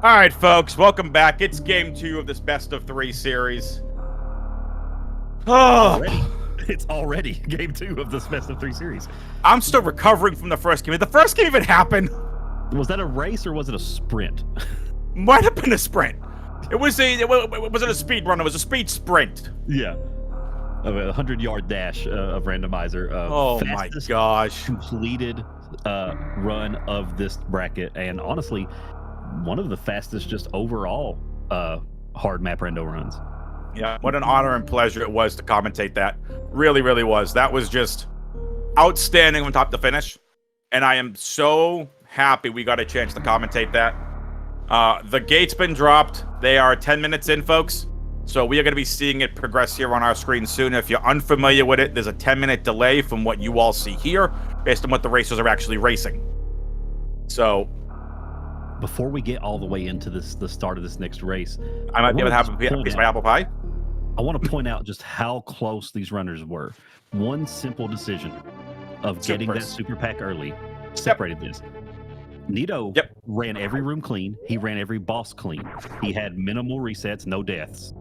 All right, folks, welcome back. It's game 2 of this best of 3 series. Oh, it's already game 2 of this best of 3 series. I'm still recovering from the first game. Did the first game even happen? Was that a race or was it a sprint? Might have been a sprint. It wasn't a speed run. It was a speed sprint. Yeah. A 100-yard dash of Randomizer. Oh my gosh. Completed run of this bracket, and honestly, one of the fastest just overall hard map rando runs. Yeah, what an honor and pleasure it was to commentate that. Really, really was. That was just outstanding from top to finish, and I am so happy we got a chance to commentate that. The gate's been dropped. They are 10 minutes in, folks. So we are going to be seeing it progress here on our screen soon. If you're unfamiliar with it, there's a 10-minute delay from what you all see here based on what the racers are actually racing. So before we get all the way into the start of this next race, I might be able to have a piece of my apple pie. I want to point out just how close these runners were. One simple decision of getting that super pack early separated this. Nito ran every room clean. He ran every boss clean. He had minimal resets, no deaths,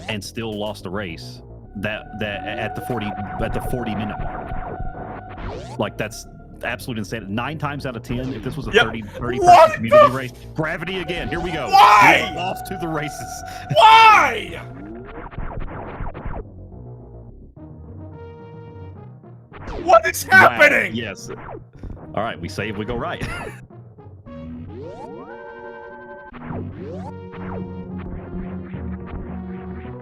and still lost a race. That at the 40-minute mark. Like, that's absolute insanity. 9 times out of 10, if this was a 30 person community race, gravity again. Here we go. Why? We're off to the races. Why? What is happening? Wow. Yes. All right, we save, we go right.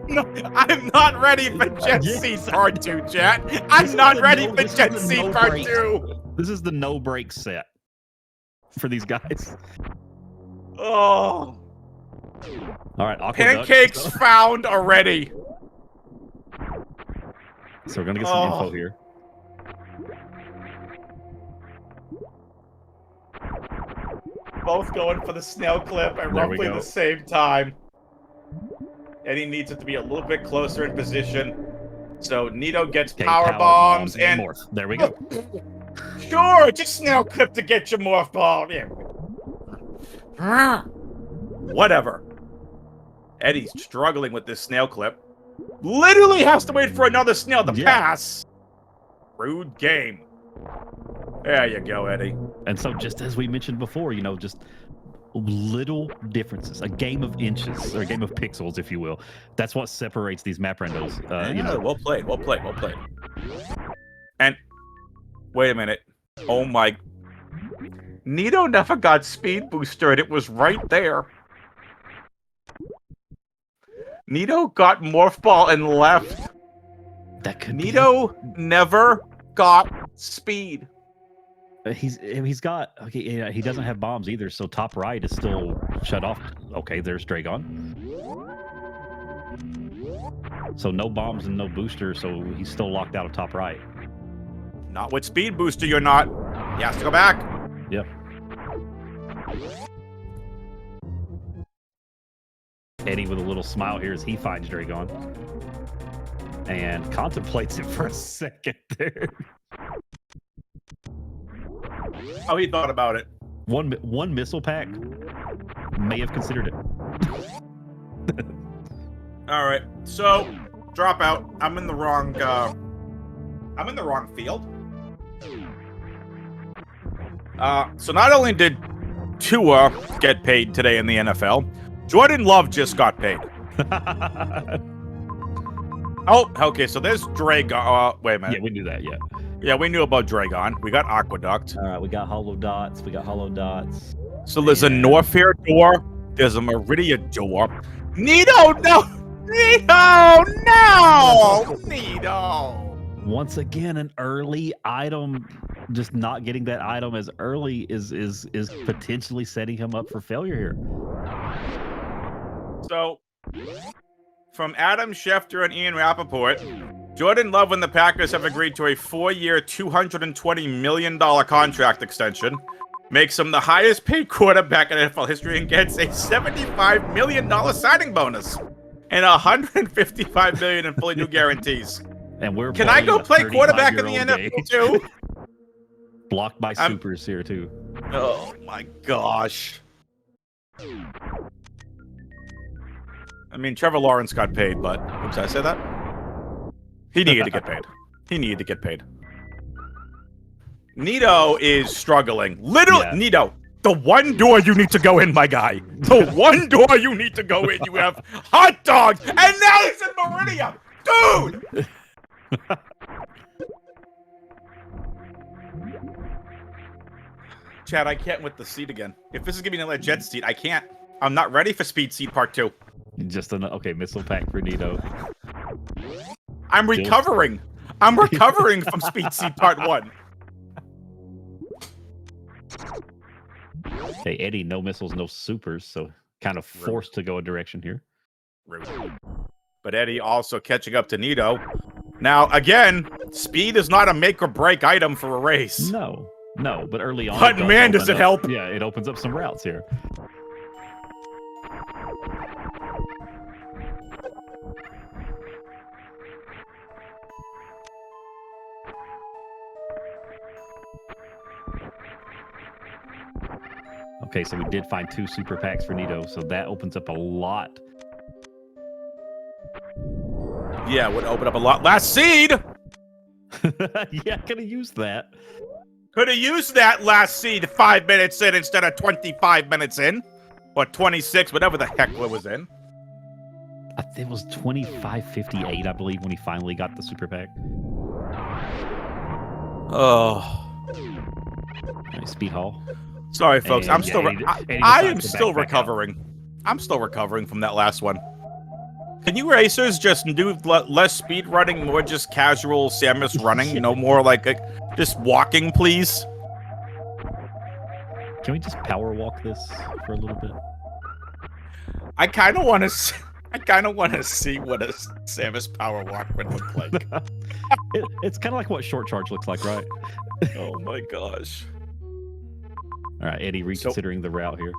No, I'm not ready for Jet Seed Part 2, chat. I'm not ready for Jet Seed Part 2. This is the no break set for these guys. Oh. All right, pancakes found already. So we're gonna get some info here. Both going for the snail clip at roughly the same time. Eddie needs it to be a little bit closer in position. So Nito gets power bombs and morph. There we go. Sure, just snail clip to get your morph ball. Yeah. Whatever. Eddie's struggling with this snail clip. Literally has to wait for another snail to pass. Rude game. There you go, Eddie. And so, just as we mentioned before, you know, just little differences, a game of inches, or a game of pixels, if you will. That's what separates these map randos. You know, well played, well played, well played. And wait a minute. Oh my. Nito never got speed booster, and it was right there. Nito got morph ball and left. That could Nito never got speed. He's got he doesn't have bombs either, so top right is still shut off. Okay, there's Dragon. So no bombs and no booster, so he's still locked out of top right. Not with speed booster, you're not. He has to go back. Yep. Eddie with a little smile here as he finds Dragon and contemplates it for a second there. Oh, he thought about it. One missile pack may have considered it. All right, so drop out. I'm in the wrong field. So not only did Tua get paid today in the NFL, Jordan Love just got paid. Oh, okay. So there's Dragon. Wait a minute. Yeah, we knew that. Yeah. Yeah, we knew about Dragon. We got Aqueduct. All right, we got Hollow Dots. So there's a Norfair door. There's a Meridia door. Nito, no! Nito, no! Nito! Once again, an early item. Just not getting that item as early is potentially setting him up for failure here. So, from Adam Schefter and Ian Rappaport, Jordan Love and the Packers have agreed to a 4-year, $220 million contract extension, makes him the highest paid quarterback in NFL history, and gets a $75 million signing bonus and $155 million in fully new guarantees. And we're Can I go play quarterback in the NFL too? Blocked by supers here too. Oh my gosh. I mean, Trevor Lawrence got paid, but oops, did I say that? He needed to get paid. He needed to get paid. Nito is struggling. Literally, yeah. Nito, the one door you need to go in, my guy. The one door you need to go in. You have hot dogs, and now he's in Meridian, dude. Chad, I can't with the seat again. If this is gonna be another jet seat, I can't. I'm not ready for Speed Seat Part 2. Just an okay missile pack for Nito. I'm recovering. I'm recovering from Speed Seat Part 1. Hey, Eddie, no missiles, no supers, so kind of forced to go a direction here. But Eddie also catching up to Nito. Now, again, speed is not a make or break item for a race. No, but early on. But man, does it help. Yeah, it opens up some routes here. Okay, so we did find 2 super packs for Nito, so that opens up a lot. Yeah, would open up a lot. Last seed! Yeah, could have used that. Could have used that last seed 5 minutes in instead of 25 minutes in. Or 26, whatever the heck it was in. It was 25:58, I believe, when he finally got the super pack. Oh. Right, speed haul. Sorry, folks. And, I'm still. I am still recovering. I'm still recovering from that last one. Can you racers just do less speed running, more just casual Samus running? You know, more like just walking, please. Can we just power walk this for a little bit? I kind of want to. I kind of want to see what a Samus power walk would look like. It's kind of like what short charge looks like, right? Oh my gosh. All right, Eddie, reconsidering the route here.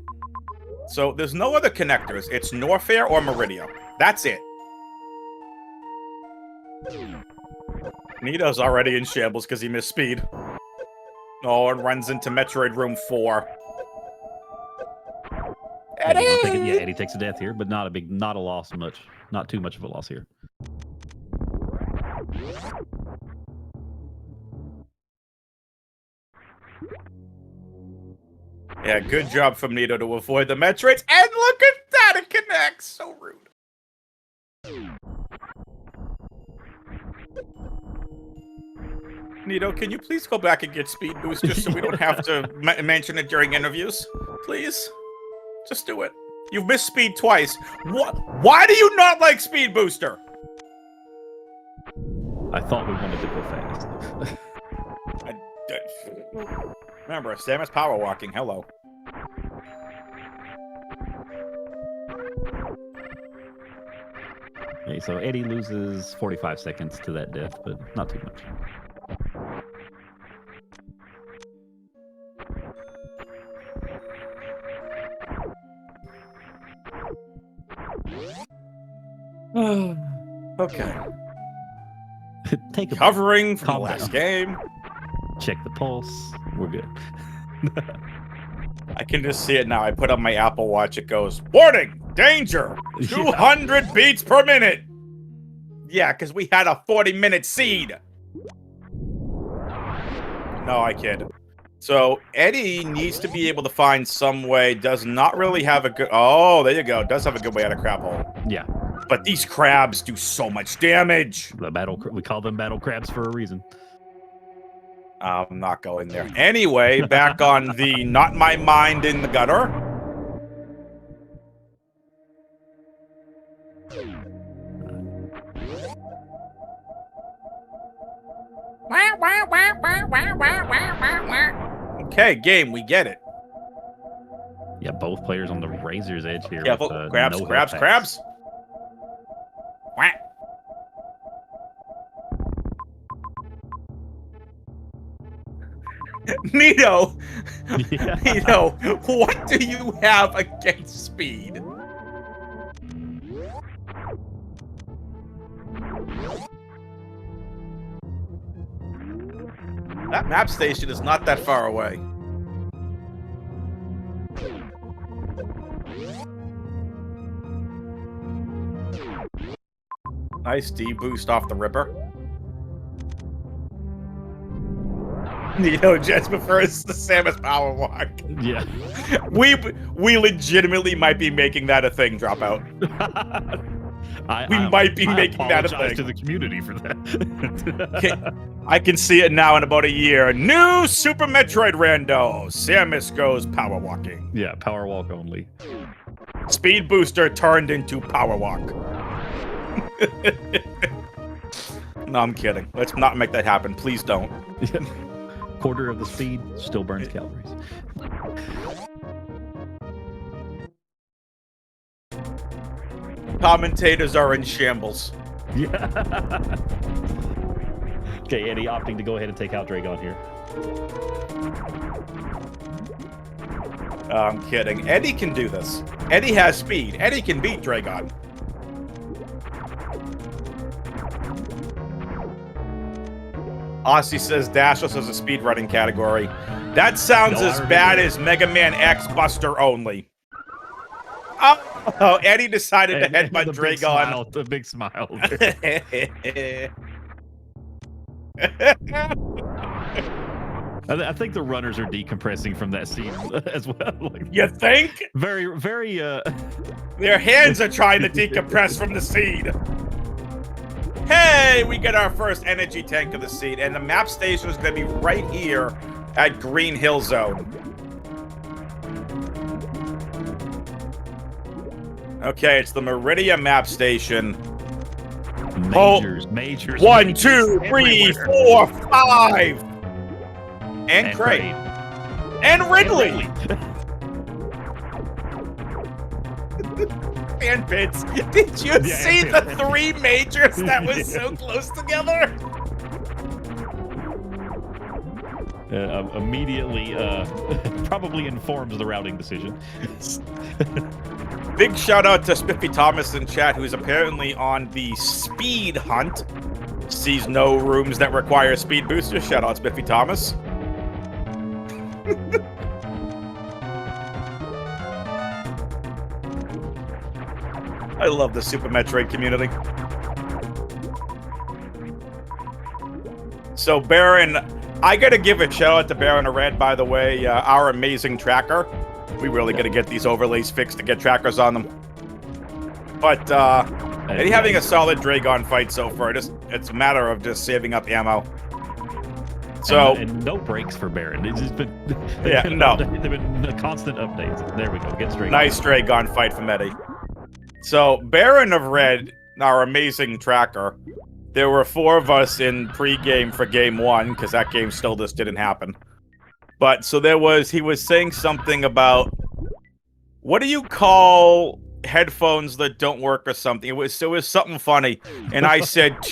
So there's no other connectors. It's Norfair or Meridian. That's it. Nito's already in shambles because he missed speed. Oh, and runs into Metroid Room 4. Eddie! Eddie takes a death here, but not a loss much. Not too much of a loss here. Yeah, good job from Nito to avoid the Metroids. And look at that, it connects. So rude. Nito, can you please go back and get Speed Boost just so we don't have to mention it during interviews? Please? Just do it. You've missed Speed twice. Why do you not like Speed Booster? I thought we wanted to go fast. Remember, Samus power walking. Hello. Okay, so Eddie loses 45 seconds to that death, but not too much. Okay. Take a covering from the last game. Check the pulse. We're good. I can just see it now. I put on my Apple Watch. It goes, warning, danger, 200 beats per minute. Yeah, because we had a 40-minute seed. No, I kid. So Eddie needs to be able to find some way. Does not really have a good. Oh, there you go. Does have a good way out of crab hole. Yeah. But these crabs do so much damage. We call them battle crabs for a reason. I'm not going there. Anyway, back on the not my mind in the gutter. Okay, game, we get it. Yeah, both players on the razor's edge here. Careful, crabs, crabs. Wah. Nito, Yeah. Nito, what do you have against speed? That map station is not that far away. Nice D-boost off the Ripper. Nito just prefers the Samus Power Walk. Yeah. We legitimately might be making that a thing, Dropout. We might be making that a thing. I apologize to the community for that. I can see it now in about a year. New Super Metroid Rando. Samus goes power walking. Yeah, power walk only. Speed booster turned into power walk. No, I'm kidding. Let's not make that happen. Please don't. Quarter of the speed still burns calories. Commentators are in shambles. Yeah. Okay, Eddie opting to go ahead and take out Dragon here. I'm kidding. Eddie can do this. Eddie has speed. Eddie can beat Dragon. Aussie says Dashless is a speedrunning category. That sounds as bad as Mega Man X Buster only. Oh, Eddie decided to headbutt Dragon. The big smile. I think the runners are decompressing from that scene as well. Like, you think? Very. Their hands are trying to decompress from the seed. Hey, we get our first energy tank of the seed, and the map station is going to be right here at Green Hill Zone. Okay, it's the Meridia map station. Majors. 1, 2, 3, 4, 5. And Craig. And Ridley. And Bits. Did you see the 3 majors that was so close together? Immediately probably informs the routing decision. Big shout out to Spiffy Thomas in chat, who's apparently on the speed hunt. Sees no rooms that require speed boosters. Shout out Spiffy Thomas. I love the Super Metroid community. So Baron, I gotta give a shout out to Baron Red, by the way, our amazing tracker. We really gotta get these overlays fixed to get trackers on them. But Eddie having a solid Dragon fight so far. It's a matter of just saving up ammo. So and no breaks for Baron. It's just been There've been constant updates. There we go. Get straight. Nice Dragon fight from Eddie. So Baron of Red, our amazing tracker. There were 4 of us in pre-game for game 1 because that game still just didn't happen. But so he was saying something about, what do you call headphones that don't work or something? It was something funny, and I said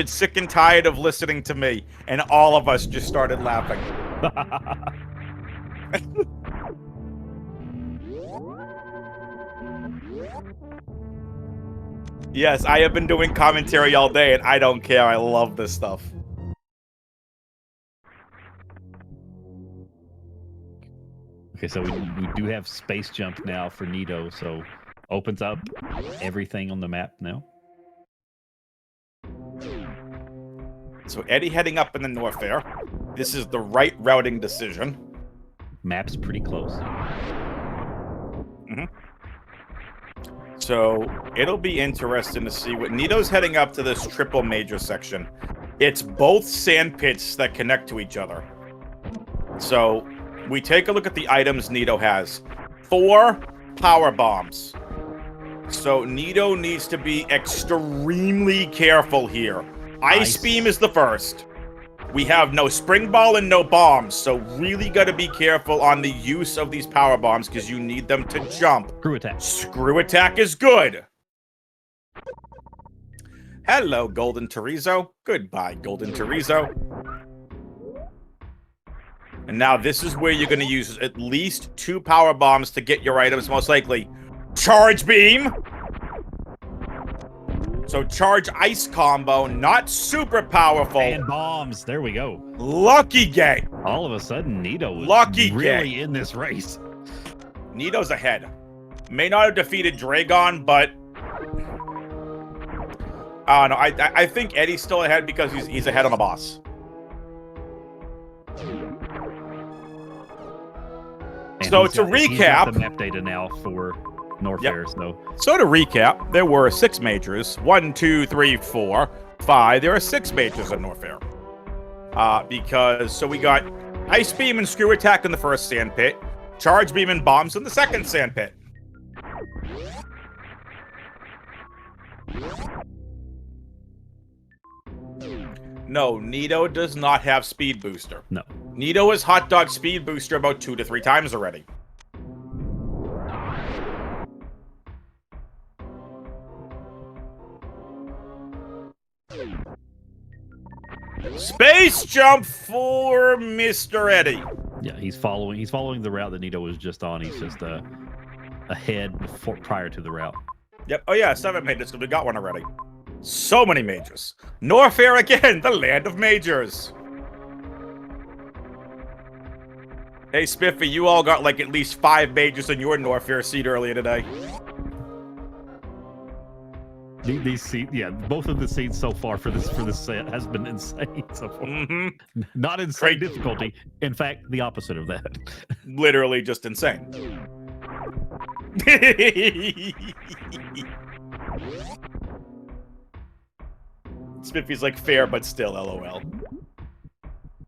sick and tired of listening to me, and all of us just started laughing. Yes, I have been doing commentary all day, and I don't care. I love this stuff. Okay, so we do have space jump now for Nito, so opens up everything on the map now. So Eddie heading up in the north there. This is the right routing decision. Map's pretty close. Mm-hmm. So it'll be interesting to see what Nito's heading up to this triple major section. It's both sand pits that connect to each other. So we take a look at the items Nito has. 4 power bombs. So Nito needs to be extremely careful here. Ice Beam is the first. We have no spring ball and no bombs, so really got to be careful on the use of these power bombs because you need them to jump. Screw attack. Screw attack is good. Hello, Golden Teresa. Goodbye, Golden Teresa. And now this is where you're going to use at least 2 power bombs to get your items, most likely. Charge Beam. So charge ice combo, not super powerful. And bombs. There we go. Lucky game. All of a sudden, Nito was really in this race. Nito's ahead. May not have defeated Dragon, but I don't know. I think Eddie's still ahead because he's ahead on the boss. And So to he's got recap, the map data now for Norfair. So to recap, there were 6 majors. 1, 2, 3, 4, 5. There are 6 majors in Norfair. So we got Ice Beam and Screw Attack in the first sand pit, Charge Beam and Bombs in the second sand pit. No, Nito does not have Speed Booster. No. Nito has Hot Dog Speed Booster about 2 to 3 times already. Space jump for Mr. Eddie. Yeah, he's following the route that Nito was just on. He's just ahead prior to the route. Yep. Oh yeah, 7 majors because we got one already. So many majors. Norfair again, the land of majors. Hey Spiffy, you all got like at least 5 majors in your Norfair seat earlier today. These seats, yeah, both of the seats so far for this set has been insane so far. Mm-hmm. Not insane difficulty. In fact, the opposite of that. Literally just insane. Spiffy's like fair, but still, LOL.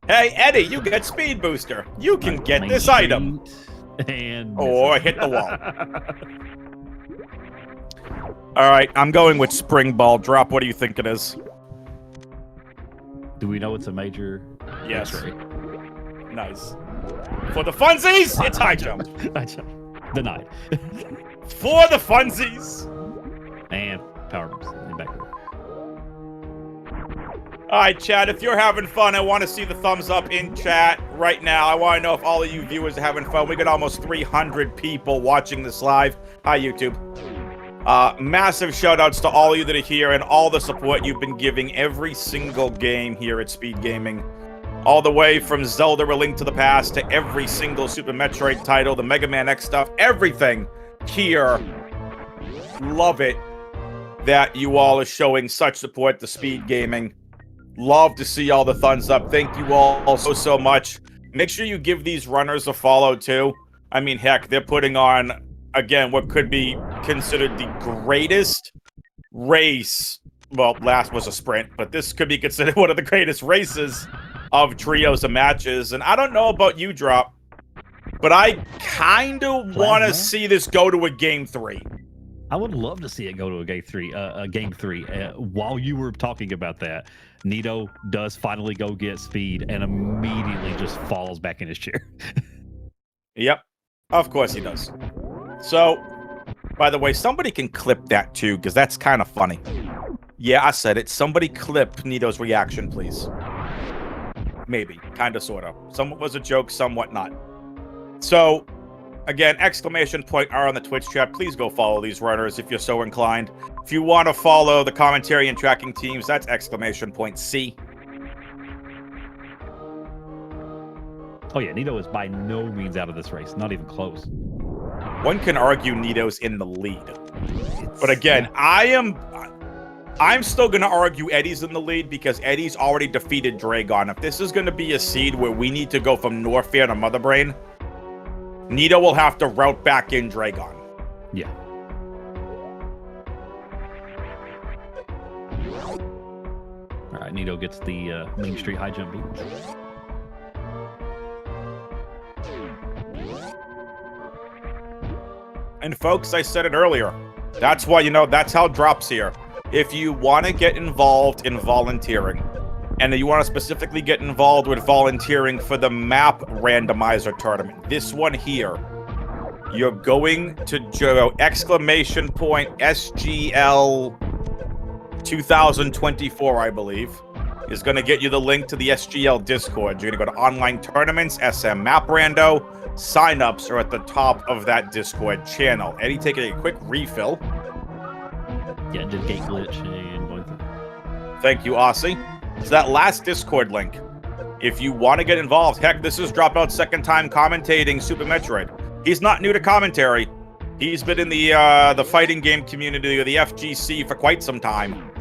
Hey, Eddie, you get Speed Booster. You can get this item. And or hit the wall. All right, I'm going with Spring Ball Drop. What do you think it is? Do we know it's a major? Yes. Nice. For the funsies, it's high jump. Denied. For the funsies. And power boost and back. All right, chat, if you're having fun, I want to see the thumbs up in chat right now. I want to know if all of you viewers are having fun. We got almost 300 people watching this live. Hi, YouTube. Massive shout-outs to all of you that are here and all the support you've been giving every single game here at Speed Gaming. All the way from Zelda: A Link to the Past to every single Super Metroid title, the Mega Man X stuff, everything here. Love it that you all are showing such support to Speed Gaming. Love to see all the thumbs up. Thank you all so much. Make sure you give these runners a follow too. I mean, heck, they're putting on, again, what could be considered the greatest race. Well, last was a sprint, but this could be considered one of the greatest races of trios and matches. And I don't know about you, Drop, but I kind of want to see this go to a Game 3. I would love to see it go to a Game 3. While you were talking about that, Nito does finally go get Speed and immediately just falls back in his chair. Yep. Of course he does. So, by the way, somebody can clip that too, because that's kind of funny. Yeah, I said it. Somebody clip Nito's reaction, please. Maybe. Kind of, sort of. Somewhat was a joke, somewhat not. So, again, !R on the Twitch chat. Please go follow these runners if you're so inclined. If you want to follow the commentary and tracking teams, that's !C. Oh yeah, Nito is by no means out of this race. Not even close. One can argue Nito's in the lead. But again, I'm still going to argue Eddie's in the lead because Eddie's already defeated Dragon. If this is going to be a seed where we need to go from Norfair to Mother Brain, Nito will have to route back in Dragon. Yeah. All right, Nito gets the Main Street high jump beat. And folks, I said it earlier. That's why, that's how Drop's here. If you want to get involved in volunteering, and you want to specifically get involved with volunteering for the map randomizer tournament, this one here, you're going to go !SGL 2024, I believe, is going to get you the link to the SGL Discord. You're going to go to online tournaments, SM Map Rando. Sign-ups are at the top of that Discord channel. Eddie taking a quick refill. Yeah, just gate glitch and going through. Thank you, Aussie. So that last Discord link, if you want to get involved, heck, this is Dropout's second time commentating Super Metroid. He's not new to commentary. He's been in the fighting game community, or the FGC, for quite some time.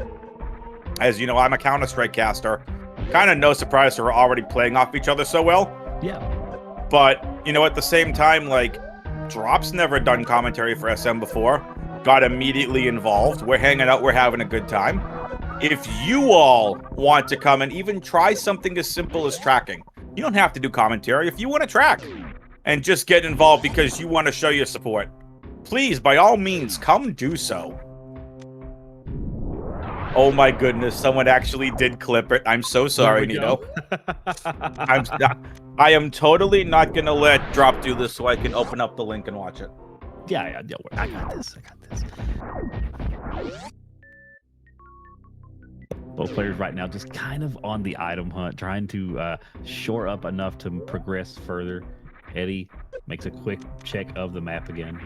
As you know, I'm a Counter-Strike caster. Kind of no surprise that we're already playing off each other so well. Yeah. But, you know, at the same time, like, Drop's never done commentary for SM before. Got immediately involved. We're hanging out. We're having a good time. If you all want to come and even try something as simple as tracking, you don't have to do commentary. If you want to track and just get involved because you want to show your support, please, by all means, come do so. Oh my goodness, someone actually did clip it. I'm so sorry, Nito. I am totally not going to let Drop do this so I can open up the link and watch it. Yeah, I got this. Both players right now just kind of on the item hunt, trying to shore up enough to progress further. Eddie makes a quick check of the map again.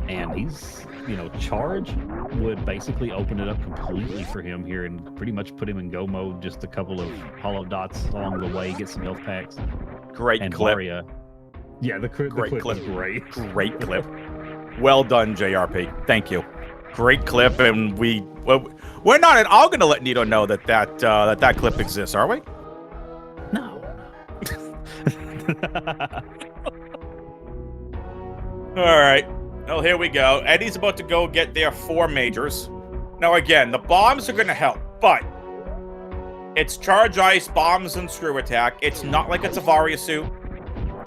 And he's, you know, charge would basically open it up completely for him here and pretty much put him in go mode. Just a couple of hollow dots along the way, get some health packs. Great and clip. Varia, yeah, the clip was great. Great clip. Well done, JRP. Thank you. Great clip, and we're not at all going to let Nito know that clip exists, are we? No. All right. Well, here we go. Eddie's about to go get their 4 majors. Now, again, the bombs are going to help, but it's charge ice, bombs, and screw attack. It's not like it's a Varia suit.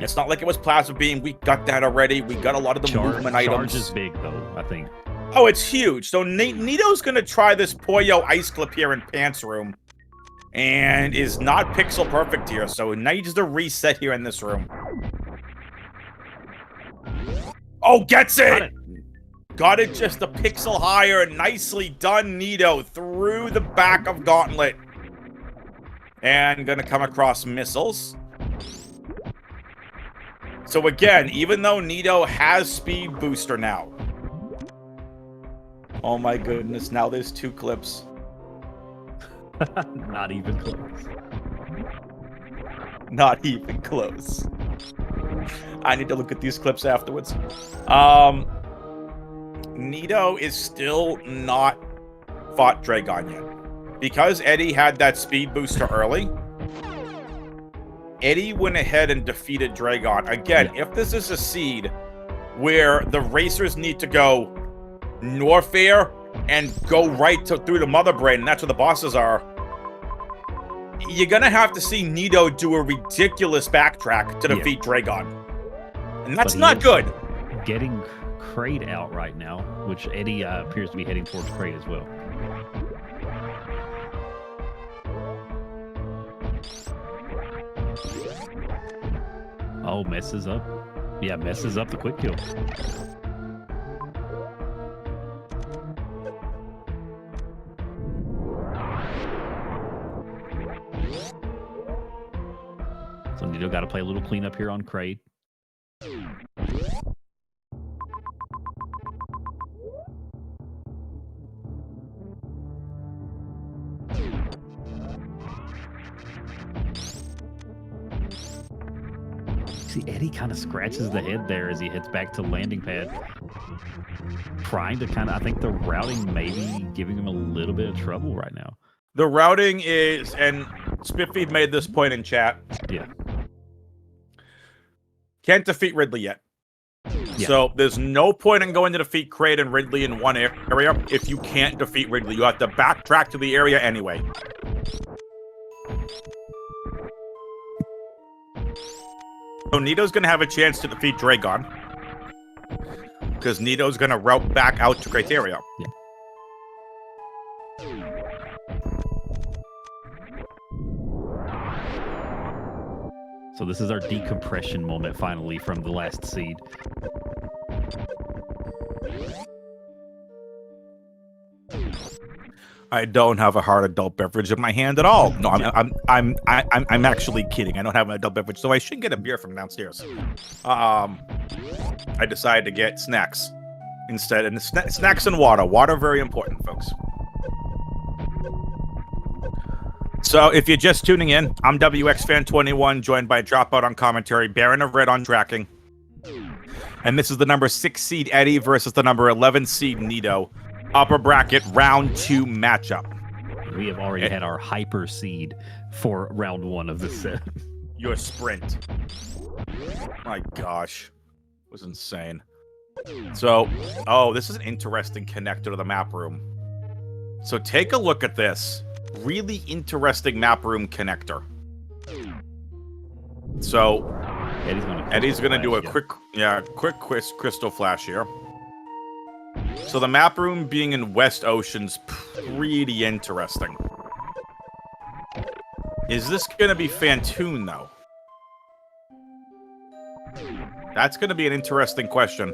It's not like it was plasma beam. We got that already. We got a lot of the movement items. Charge is big, though, I think. Oh, it's huge. So Nito's going to try this Poyo ice clip here in Pants Room. And is not pixel perfect here. So needs to reset here in this room. Oh, gets it! Got it just a pixel higher. Nicely done, Nito. Through the back of Gauntlet. And going to come across missiles. So again, even though Nito has speed booster now. Oh my goodness, now there's 2 clips. Not even close. Not even close. I need to look at these clips afterwards. Nito is still not fought Dragon yet. Because Eddie had that speed booster early, Eddie went ahead and defeated Dragon. Again, if this is a seed where the racers need to go north air and go right through the mother brain, and that's where the bosses are, you're gonna have to see Nito do a ridiculous backtrack to defeat Dragon. And that's not good. Getting Kraid out right now, which Eddie appears to be heading towards Kraid as well. Oh, messes up. Yeah, messes up the quick kill. So Nito got to play a little cleanup here on Kraid. See, Eddie kind of scratches the head there as he heads back to landing pad. Trying to kind of, I think the routing may be giving him a little bit of trouble right now. The routing is, and Spiffy made this point in chat. Yeah. Can't defeat Ridley yet. Yeah. So there's no point in going to defeat Kraid and Ridley in one area if you can't defeat Ridley. You have to backtrack to the area anyway. So Nito's going to have a chance to defeat Dragon. Because Nito's going to route back out to Criteria. Yeah. So this is our decompression moment finally from the last seed. I don't have a hard adult beverage in my hand at all. No, I'm actually kidding. I don't have an adult beverage, so I should get a beer from downstairs. I decided to get snacks instead, and snacks and water. Water, very important, folks. So if you're just tuning in, I'm WXFan21, joined by Dropout on commentary, Baron of Red on tracking. And this is the number 6 seed Eddie versus the number 11 seed Nito. Upper bracket round 2 matchup. We have already had our hyper seed for round 1 of this set. Your sprint. My gosh. It was insane. So, oh, this is an interesting connector to the map room. So take a look at this. Really interesting map room connector. So Eddie's gonna do a quick crystal flash here. So the map room being in West Ocean's pretty interesting. Is this gonna be Fantoon though? That's gonna be an interesting question.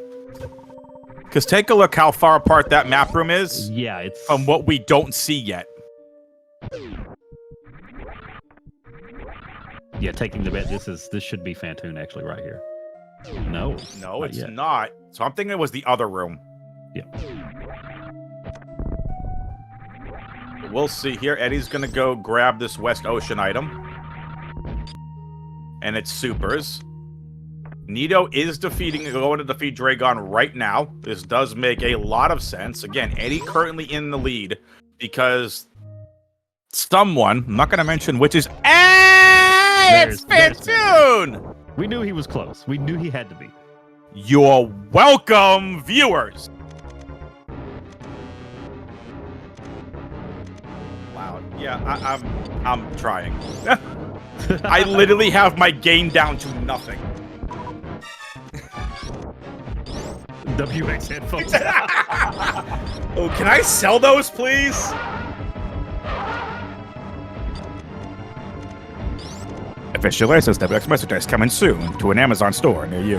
Because take a look how far apart that map room is. Yeah, it's from what we don't see yet. Yeah, taking the bet. This should be Fantoon actually right here. No, it's not. So I'm thinking it was the other room. Yeah. We'll see here. Eddie's gonna go grab this West Ocean item, and it's supers. Nito is going to defeat Dragon right now. This does make a lot of sense. Again, Eddie currently in the lead because someone, I'm not going to mention which is, it's Fantoon! We knew he was close. We knew he had to be. You're welcome, viewers. Wow. Yeah, I'm trying. I literally have my gain down to nothing. WX headphones. Oh, can I sell those, please? Official license WX merchandise coming soon to an Amazon store near you.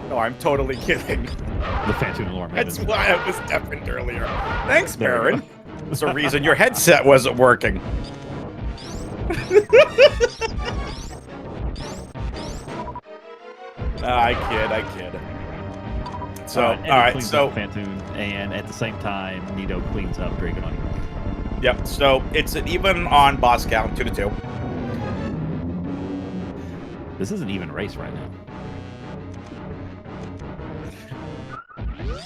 No, I'm totally kidding. The Fantoon alarm. That's why I was deafened earlier. Thanks, Baron. There's a reason your headset wasn't working. I kid. So, all right, so Fantoon, and at the same time, Nito cleans up Dragon on you. Yep. So it's an even on boss count, 2-2. This is an even race right now.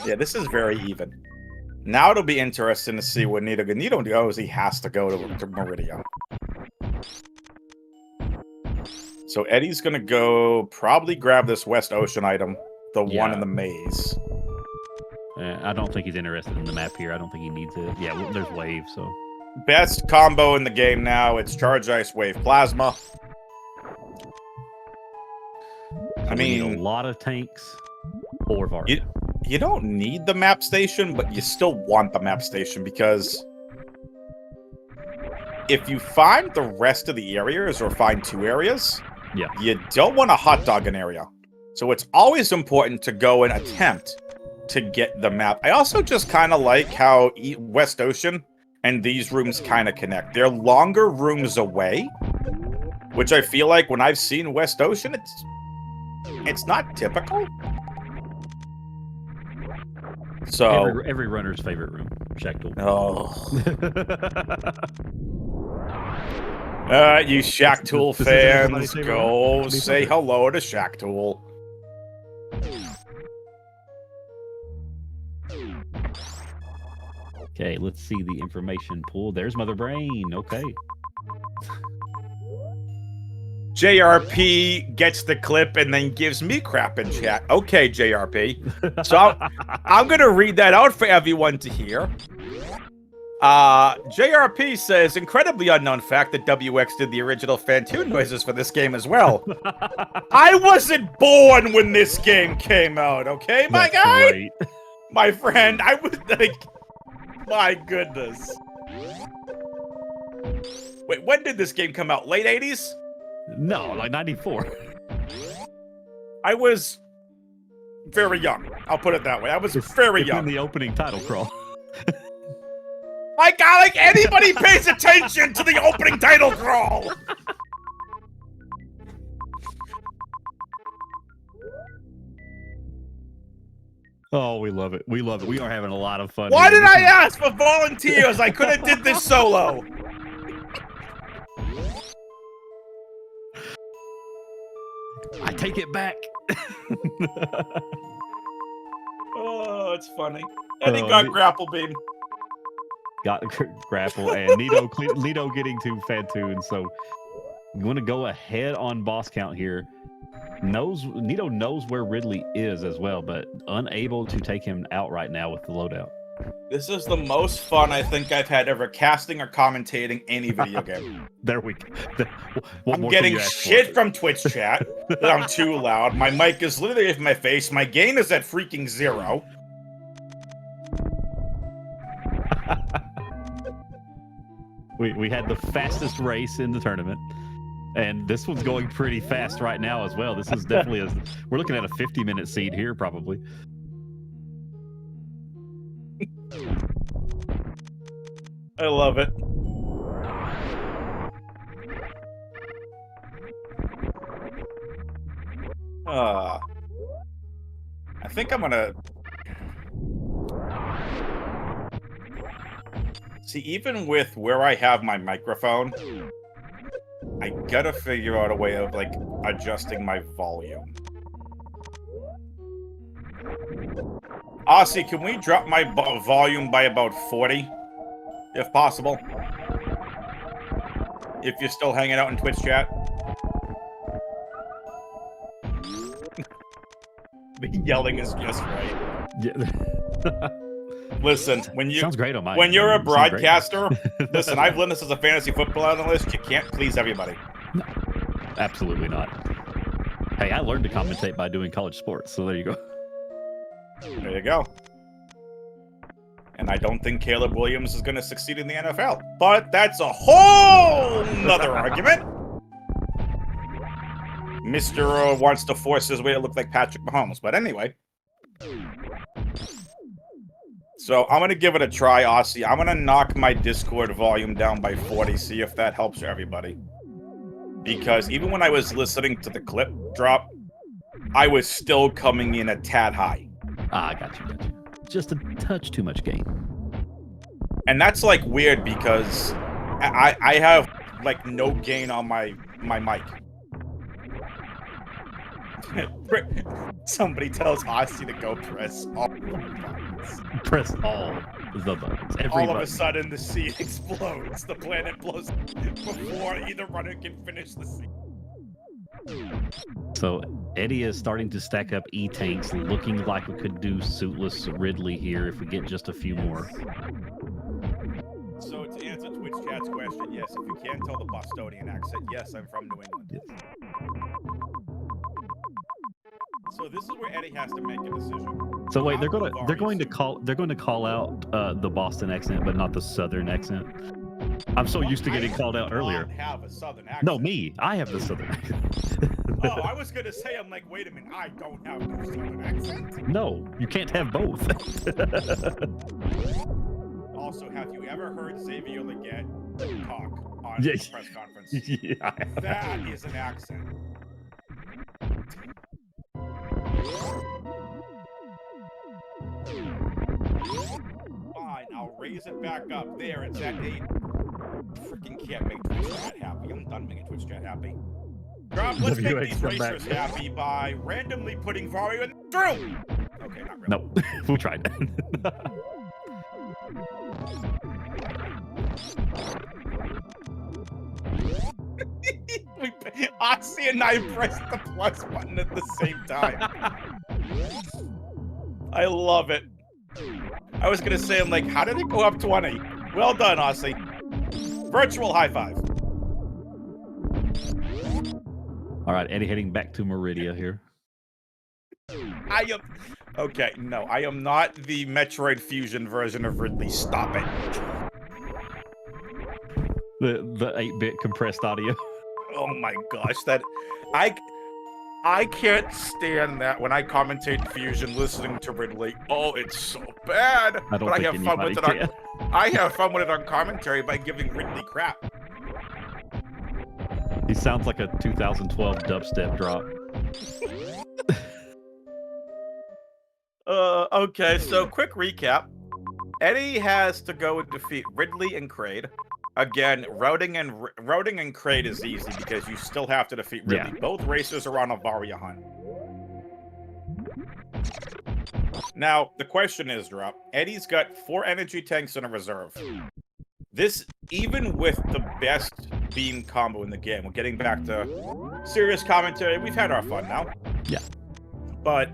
Yeah, this is very even. Now it'll be interesting to see what Nito goes. He has to go to Meridian. So Eddie's gonna go probably grab this West Ocean item. The one in the maze. I don't think he's interested in the map here. I don't think he needs it. Yeah, well, there's Wave, so. Best combo in the game now. It's Charge Ice, Wave, Plasma. I mean, a lot of tanks or Varda. You don't need the map station, but you still want the map station because if you find the rest of the areas or find 2 areas, you don't want to hot dog an area. So it's always important to go and attempt to get the map. I also just kind of like how West Ocean and these rooms kind of connect. They're longer rooms away, which I feel like when I've seen West Ocean, it's not typical. So every runner's favorite room, Shack Tool. Oh. You Shack Tool fans, go say hello to Shack Tool. Okay, let's see the information pool. There's Mother Brain. Okay. JRP gets the clip and then gives me crap in chat. Okay, JRP. So I'm going to read that out for everyone to hear. JRP says, incredibly unknown fact that WX did the original Fantoon noises for this game as well. I wasn't born when this game came out, okay, my guy? Right. My friend, I was like, my goodness. Wait, when did this game come out? Late 80s? No, like 94. I was very young. I'll put it that way. I was very young. In the opening title crawl. My God, like anybody pays attention to the opening title crawl. Oh, we love it. We love it. We are having a lot of fun. Why did I ask for volunteers? I could have did this solo. I take it back. Oh, it's funny. And he got grapple beam. Got grapple, and Nito getting to Fantoon. So I'm going to go ahead on boss count here. Nito knows where Ridley is as well, but unable to take him out right now with the loadout. This is the most fun I think I've had ever casting or commentating any video game. There we go. I'm getting shit from Twitch chat that I'm too loud. My mic is literally in my face. My gain is at freaking 0. We had the fastest race in the tournament, and this one's going pretty fast right now as well. This is definitely we're looking at a 50-minute seed here probably. I love it. I think I'm gonna see, even with where I have my microphone, I gotta figure out a way of like adjusting my volume. Aussie, can we drop my volume by about 40, if possible? If you're still hanging out in Twitch chat. The yelling is just right. Yeah. Listen, when you sounds great on my when you're a broadcaster, listen, I've learned this as a fantasy football analyst. You can't please everybody. No, absolutely not. Hey, I learned to commentate by doing college sports, so there you go. There you go. And I don't think Caleb Williams is going to succeed in the NFL. But that's a whole nother argument. Mr. wants to force his way to look like Patrick Mahomes. But anyway. So I'm going to give it a try, Aussie. I'm going to knock my Discord volume down by 40, see if that helps everybody. Because even when I was listening to the clip drop, I was still coming in a tad high. Ah, got you. Just a touch too much gain. And that's like weird because I have like no gain on my mic. Somebody tells Aussie to go press all the buttons. Press all the buttons. All of a sudden the seed explodes. The planet blows before either runner can finish the seed. So Eddie is starting to stack up E-tanks, looking like we could do suitless Ridley here if we get just a few more. So to answer Twitch chat's question, yes, if you can't tell the Bostonian accent, yes, I'm from New England. Yes. So this is where Eddie has to make a decision. So wait, they're going to call out the Boston accent, but not the Southern accent. I'm so used to getting called out earlier. Have a Southern accent. No, me. I have the Southern accent. Oh, I was gonna say, I'm like, wait a minute, I don't have no Southern accent. No, you can't have both. Also, have you ever heard Xavier Leggett talk on Yeah. a press conference? Yeah. That is an accent. Fine, I'll raise it back up. There, it's at 8. Freaking can't make Twitch chat happy. I'm done making Twitch chat happy. Rob, let's make these racers happy by randomly putting volume through. Okay, not really. No, we tried. Oxy and I pressed the plus button at the same time. I love it. I was gonna say, I'm like, how did it go up 20? Well done, Aussie. Virtual high five. All right, Eddie heading back to Meridia here. Okay, no, I am not the Metroid Fusion version of Ridley. Stop it. The 8-bit compressed audio. Oh my gosh, that I can't stand that when I commentate Fusion listening to Ridley. Oh, it's so bad. I have fun with it. I have fun with it on commentary by giving Ridley crap. He sounds like a 2012 dubstep drop. Okay, so quick recap. Eddie has to go and defeat Ridley and Kraid. Again, routing and Kraid is easy because you still have to defeat Ridley. Yeah. Both racers are on a Varia hunt. Now, the question is, Drop, Eddie's got 4 energy tanks in a reserve. This, even with the best beam combo in the game, we're getting back to serious commentary. We've had our fun now. Yeah. But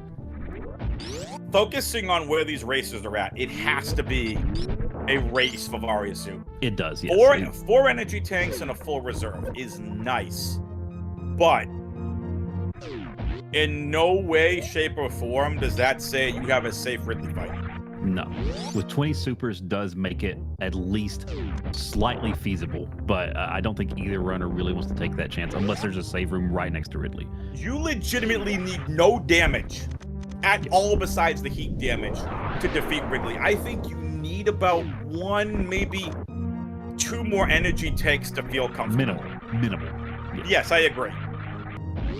focusing on where these races are at, it has to be a race for Varia suit. It does, yes. 4 energy tanks and a full reserve is nice. But in no way, shape, or form does that say you have a safe Ridley fight. No. With 20 supers does make it at least slightly feasible, but I don't think either runner really wants to take that chance unless there's a save room right next to Ridley. You legitimately need no damage at all besides the heat damage to defeat Ridley. I think you need about 1, maybe 2 more energy tanks to feel comfortable. Minimal. Yes, I agree.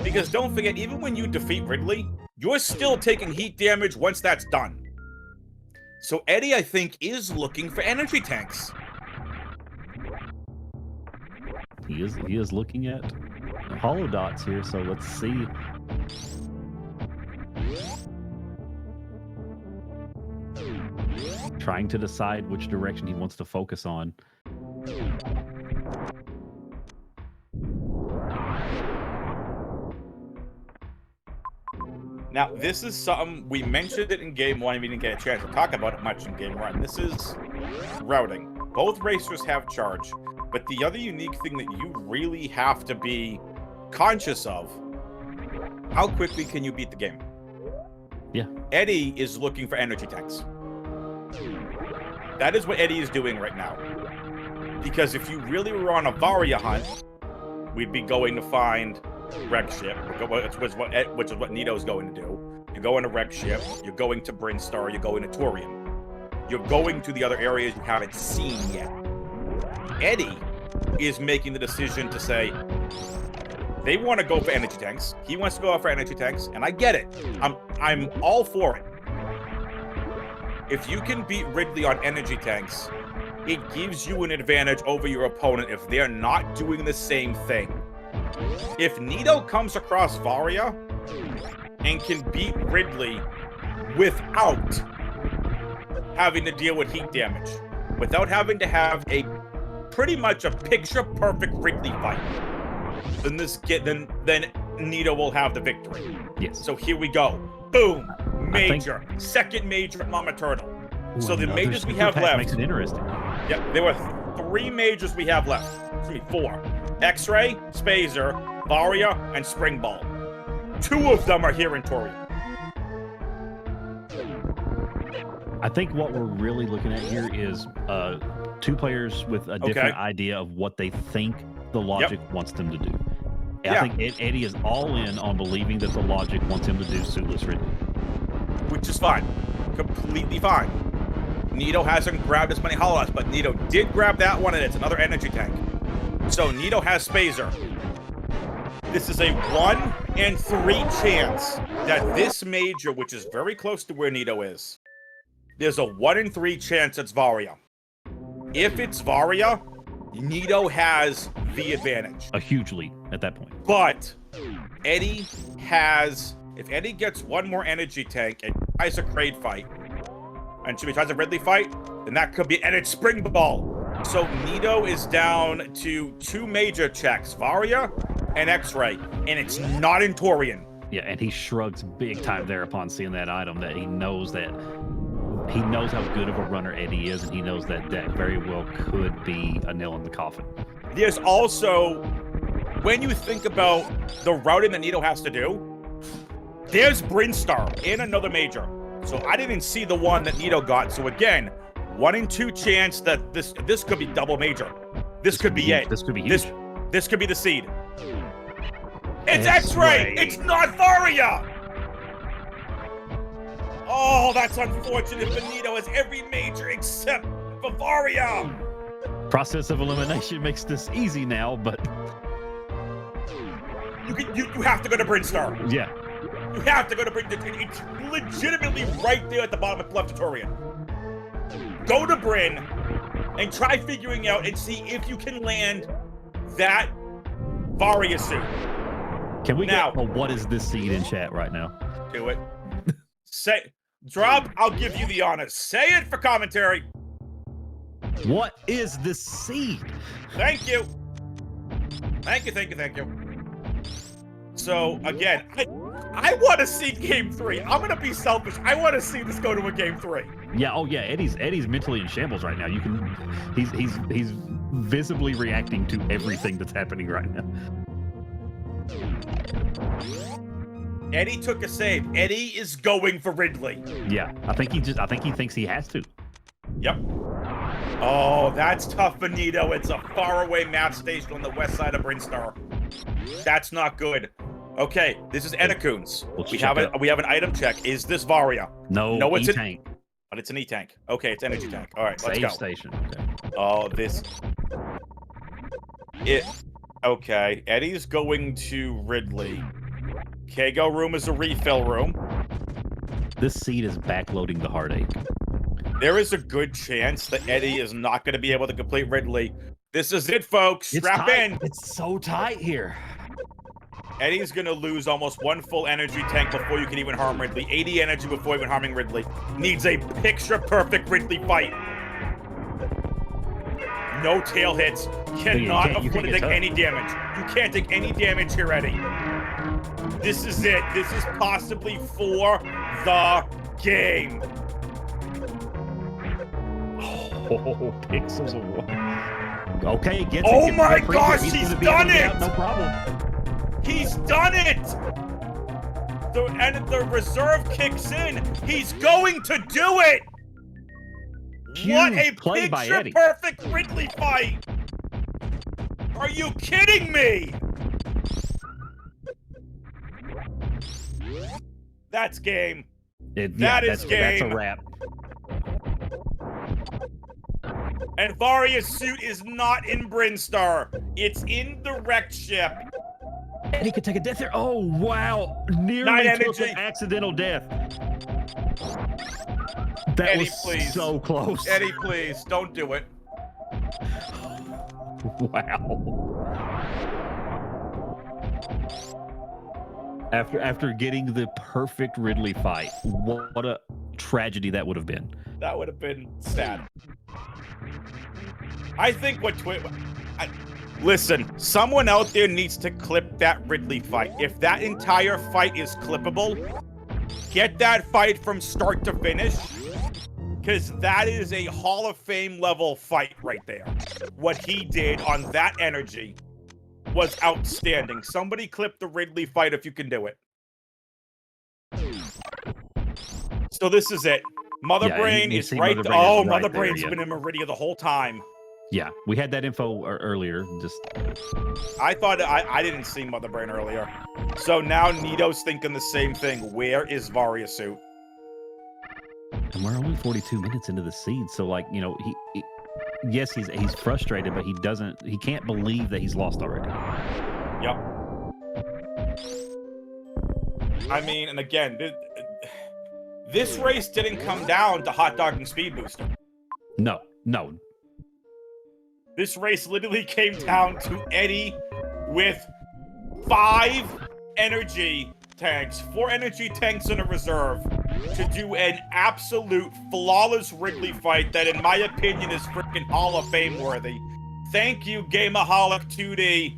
Because don't forget, even when you defeat Ridley, you're still taking heat damage once that's done. So Eddie, I think, is looking for energy tanks. He is looking at hollow dots here, so let's see. Trying to decide which direction he wants to focus on. Now, this is something, we mentioned it in Game 1, and we didn't get a chance to talk about it much in Game 1. This is routing. Both racers have charge, but the other unique thing that you really have to be conscious of, how quickly can you beat the game? Yeah. Eddie is looking for energy tanks. That is what Eddie is doing right now. Because if you really were on a Varia hunt, we'd be going to find wreck ship, which is what Nito's going to do. You're going to wreck ship, you're going to Brinstar, you're going to Torian. You're going to the other areas you haven't seen yet. Eddie is making the decision to say, they want to go for energy tanks. He wants to go out for energy tanks, and I get it. I'm all for it. If you can beat Ridley on energy tanks, it gives you an advantage over your opponent if they're not doing the same thing. If Nito comes across Varia and can beat Ridley without having to deal with heat damage, without having to have a pretty much a picture-perfect Ridley fight, then Nito will have the victory. Yes. So here we go. Boom. Major. Second major at Mama Turtle. Ooh, so the majors we have left. Makes it interesting. Yep, there were 3 majors we have left. Excuse me, 4. X-Ray, Spazer, Varia, and Spring Ball. 2 of them are here in Torian. I think what we're really looking at here is 2 players with a different idea of what they think the logic wants them to do. And I think Eddie is all in on believing that the logic wants him to do suitless Ridley. Which is fine. Completely fine. Nito hasn't grabbed as many hollows, but Nito did grab that one, and it's another energy tank. So Nito has Spazer. This is a 1 in 3 chance that this major, which is very close to where Nito is, there's a 1 in 3 chance it's Varia. If it's Varia, Nito has the advantage. A huge lead at that point. But Eddie has, if Eddie gets 1 more energy tank and tries a Kraid fight, and she tries a Ridley fight, then that could be, and it's Spring Ball. So Nito is down to 2 major checks, Varia and X-Ray, and it's not in Torian. Yeah, and he shrugs big time there upon seeing that item, that he knows how good of a runner Eddie is, and he knows that very well could be a nail in the coffin. There's also, when you think about the routing that Nito has to do, there's Brinstar in another major. So I didn't see the one that Nito got. So again, 1 in 2 chance that this could be double major. This could be it. This could be huge. This could be the seed. It's X-Ray. It's not Varia. Oh, that's unfortunate. Nito has every major except for Varia. Process of elimination makes this easy now, but you have to go to Brinstar. Yeah. You have to go to Bryn. It's legitimately right there at the bottom of left tutorial. Go to Bryn and try figuring out and see if you can land that Varia suit. Can we get a what is this seed in chat right now? Do it. Say Drop, I'll give you the honor. Say it for commentary. What is the seed? Thank you. Thank you. So, again, I want to see game 3. I'm going to be selfish. I want to see this go to a game 3. Yeah, oh yeah, Eddie's mentally in shambles right now. You can he's visibly reacting to everything that's happening right now. Eddie took a save. Eddie is going for Ridley. Yeah, I think he thinks he has to. Yep. Oh, that's tough for Nito. It's a faraway map station on the west side of Brinstar. That's not good. Okay, this is Enacoons. We have an item check. Is this Varia? No, it's E-tank. But it's an E-tank. Okay, it's energy tank. All right, let's go. Save station. Okay. Oh, okay, Eddie's going to Ridley. Kago room is a refill room. This seed is backloading the heartache. There is a good chance that Eddie is not going to be able to complete Ridley. This is it, folks. Strap in. It's so tight here. Eddie's going to lose almost 1 full energy tank before you can even harm Ridley. 80 energy before even harming Ridley. Needs a picture-perfect Ridley fight. No tail hits. Cannot afford to take any damage. You can't take any damage here, Eddie. This is it. This is possibly for the game. Oh, pixels of one. Okay, gets it. Oh my gosh, he's done it! No problem. He's done it! And the reserve kicks in. He's going to do it! What a picture-perfect Ridley fight! Are you kidding me? That's game. That is game. That's a wrap. And Varia's suit is not in Brinstar. It's in the wrecked ship. And he could take a death there. Oh, wow. Nearly took an accidental death. That Eddie, was please. So close. Eddie, please, don't do it. Wow. After getting the perfect Ridley fight, what a tragedy that would have been. That would have been sad. I think what listen, someone out there needs to clip that Ridley fight. If that entire fight is clippable, get that fight from start to finish, because that is a Hall of Fame level fight right there. What he did on that energy was outstanding. Somebody clip the Ridley fight if you can do it. So this is it. Mother Brain is right. Mother Brain's been in Meridia the whole time. Yeah, we had that info earlier. I thought I didn't see Mother Brain earlier. So now Nito's thinking the same thing. Where is Varia suit? And we're only 42 minutes into the seed, so like, you know, yes, he's frustrated, but he can't believe that he's lost already. Yep. I mean, and again, this race didn't come down to hot dog and speed booster. No. This race literally came down to Eddie with 5 energy tanks, 4 energy tanks in a reserve, to do an absolute flawless Ridley fight that, in my opinion, is freaking Hall of Fame worthy. Thank you, Gameaholic 2D.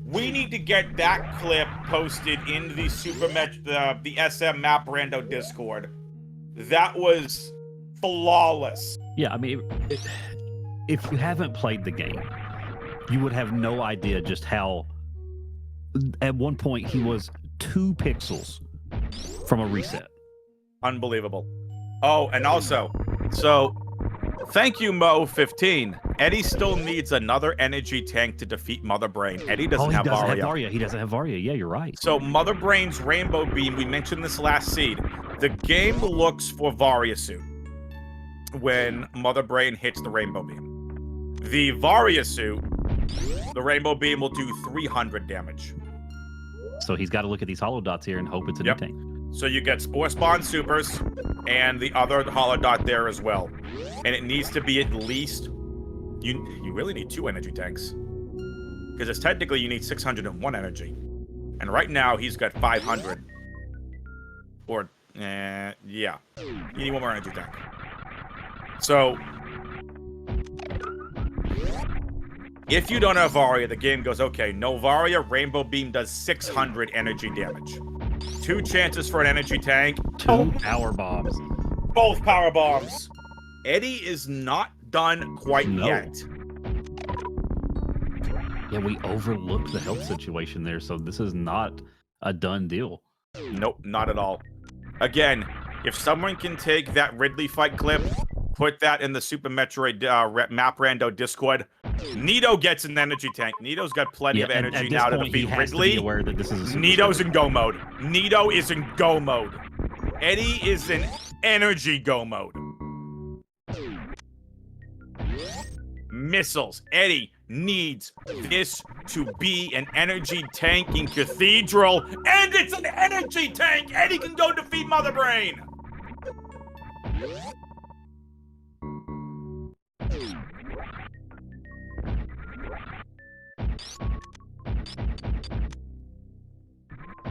We need to get that clip posted in the the SM Map Rando Discord. That was flawless. Yeah, I mean, if you haven't played the game, you would have no idea just how, at one point, he was 2 pixels from a reset. Unbelievable. Oh, and also, so, thank you, Mo15. Eddie still needs another energy tank to defeat Mother Brain. Eddie doesn't have Varia. He doesn't have Varia. Yeah, you're right. So, Mother Brain's Rainbow Beam, we mentioned this last seed. The game looks for Varia suit when Mother Brain hits the Rainbow Beam. The Varia suit, the Rainbow Beam will do 300 damage. So he's got to look at these hollow dots here and hope it's a new tank. So you get Spore Spawn Supers and the other hollow dot there as well. And it needs to be at least... You really need 2 energy tanks. Because it's technically you need 601 energy. And right now he's got 500. Or Yeah. You need one more energy tank. So, if you don't have Varia, the game goes, okay, no Varia, Rainbow Beam does 600 energy damage. 2 chances for an energy tank. 2 power bombs. Both power bombs. Eddie is not done quite yet. Yeah, we overlooked the health situation there, so this is not a done deal. Nope, not at all. Again, if someone can take that Ridley fight clip, put that in the Super Metroid Map Rando Discord, Nito gets an energy tank. Nito's got plenty of energy now to defeat Ridley. That this is Nito's in go mode. Nito is in go mode. Eddie is in energy go mode. Missiles. Eddie needs this to be an energy tank in Cathedral, and it's an energy tank! Eddie can go defeat Mother Brain!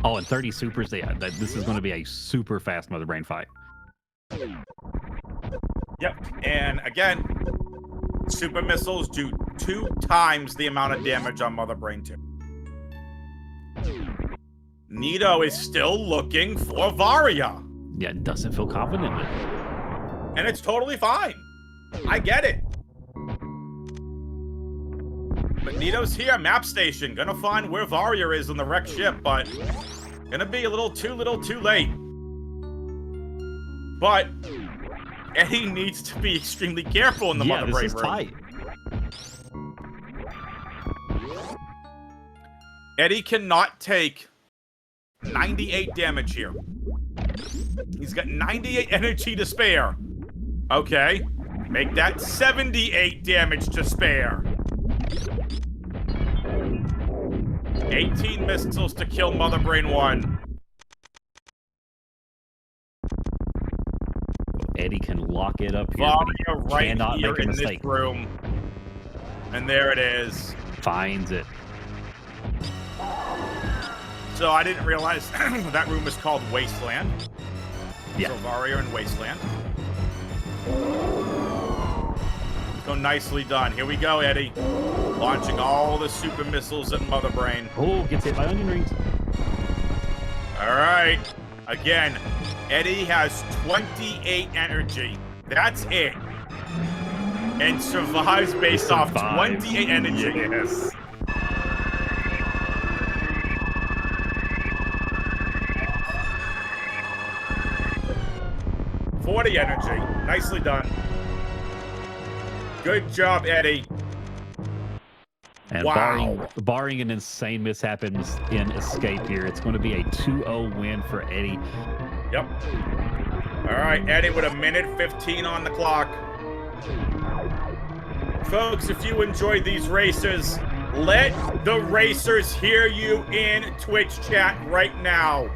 Oh, and 30 supers. Yeah, this is going to be a super fast Mother Brain fight. Yep, and again, super missiles do 2 times the amount of damage on Mother Brain 2. Nito is still looking for Varia. Yeah, doesn't feel confident with it. And it's totally fine. I get it. But Nito's here, map station. Gonna find where Varia is on the wrecked ship, but gonna be a little too late. But Eddie needs to be extremely careful in the Mother Brain room. Tight. Eddie cannot take 98 damage here. He's got 98 energy to spare. Okay, make that 78 damage to spare. 18 missiles to kill Mother Brain 1. Eddie can lock it up here. Varia right here in this mistake. room. And there it is. Finds it. So I didn't realize that room is called Wasteland. Yeah. So Varia in Wasteland. So nicely done. Here we go, Eddie. Launching all the super missiles at Mother Brain. Oh, gets hit by onion rings. All right. Again, Eddie has 28 energy. That's it. And survives based off 28 energy. Yes. $40 energy. Nicely done. Good job, Eddie. And wow. barring an insane mishap in Escape here, it's going to be a 2-0 win for Eddie. Yep. All right, Eddie with 1:15 on the clock. Folks, if you enjoyed these races, let the racers hear you in Twitch chat right now.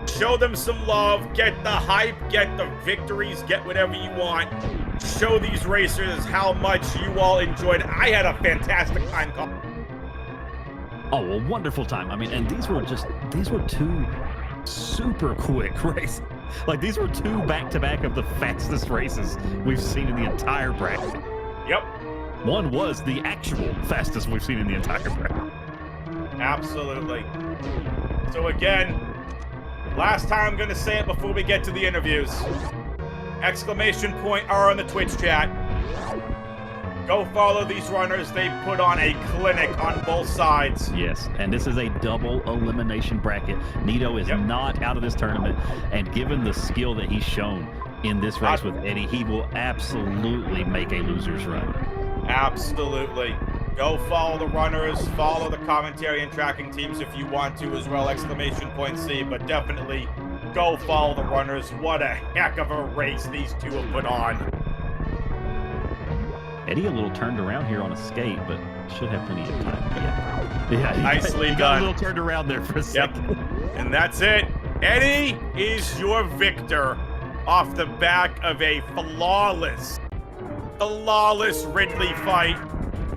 Show them some love, get the hype, get the victories, get whatever you want. Show these racers how much you all enjoyed. I had a fantastic time. Oh, a wonderful time. I mean, and these were 2 super quick races. Like, these were 2 back-to-back of the fastest races we've seen in the entire bracket. Yep. One was the actual fastest we've seen in the entire bracket. Absolutely. So again, last time I'm going to say it before we get to the interviews. Exclamation point R on the Twitch chat. Go follow these runners. They put on a clinic on both sides. Yes, and this is a double elimination bracket. Nito is not out of this tournament, and given the skill that he's shown in this race with Eddie, he will absolutely make a loser's run. Absolutely. Go follow the runners, follow the commentary and tracking teams if you want to as well, exclamation point C, but definitely go follow the runners. What a heck of a race these 2 have put on. Eddie a little turned around here on Escape, but should have plenty of time. Yeah, nicely he got a little turned around there for a second. Yep. And that's it. Eddie is your victor off the back of a flawless Ridley fight.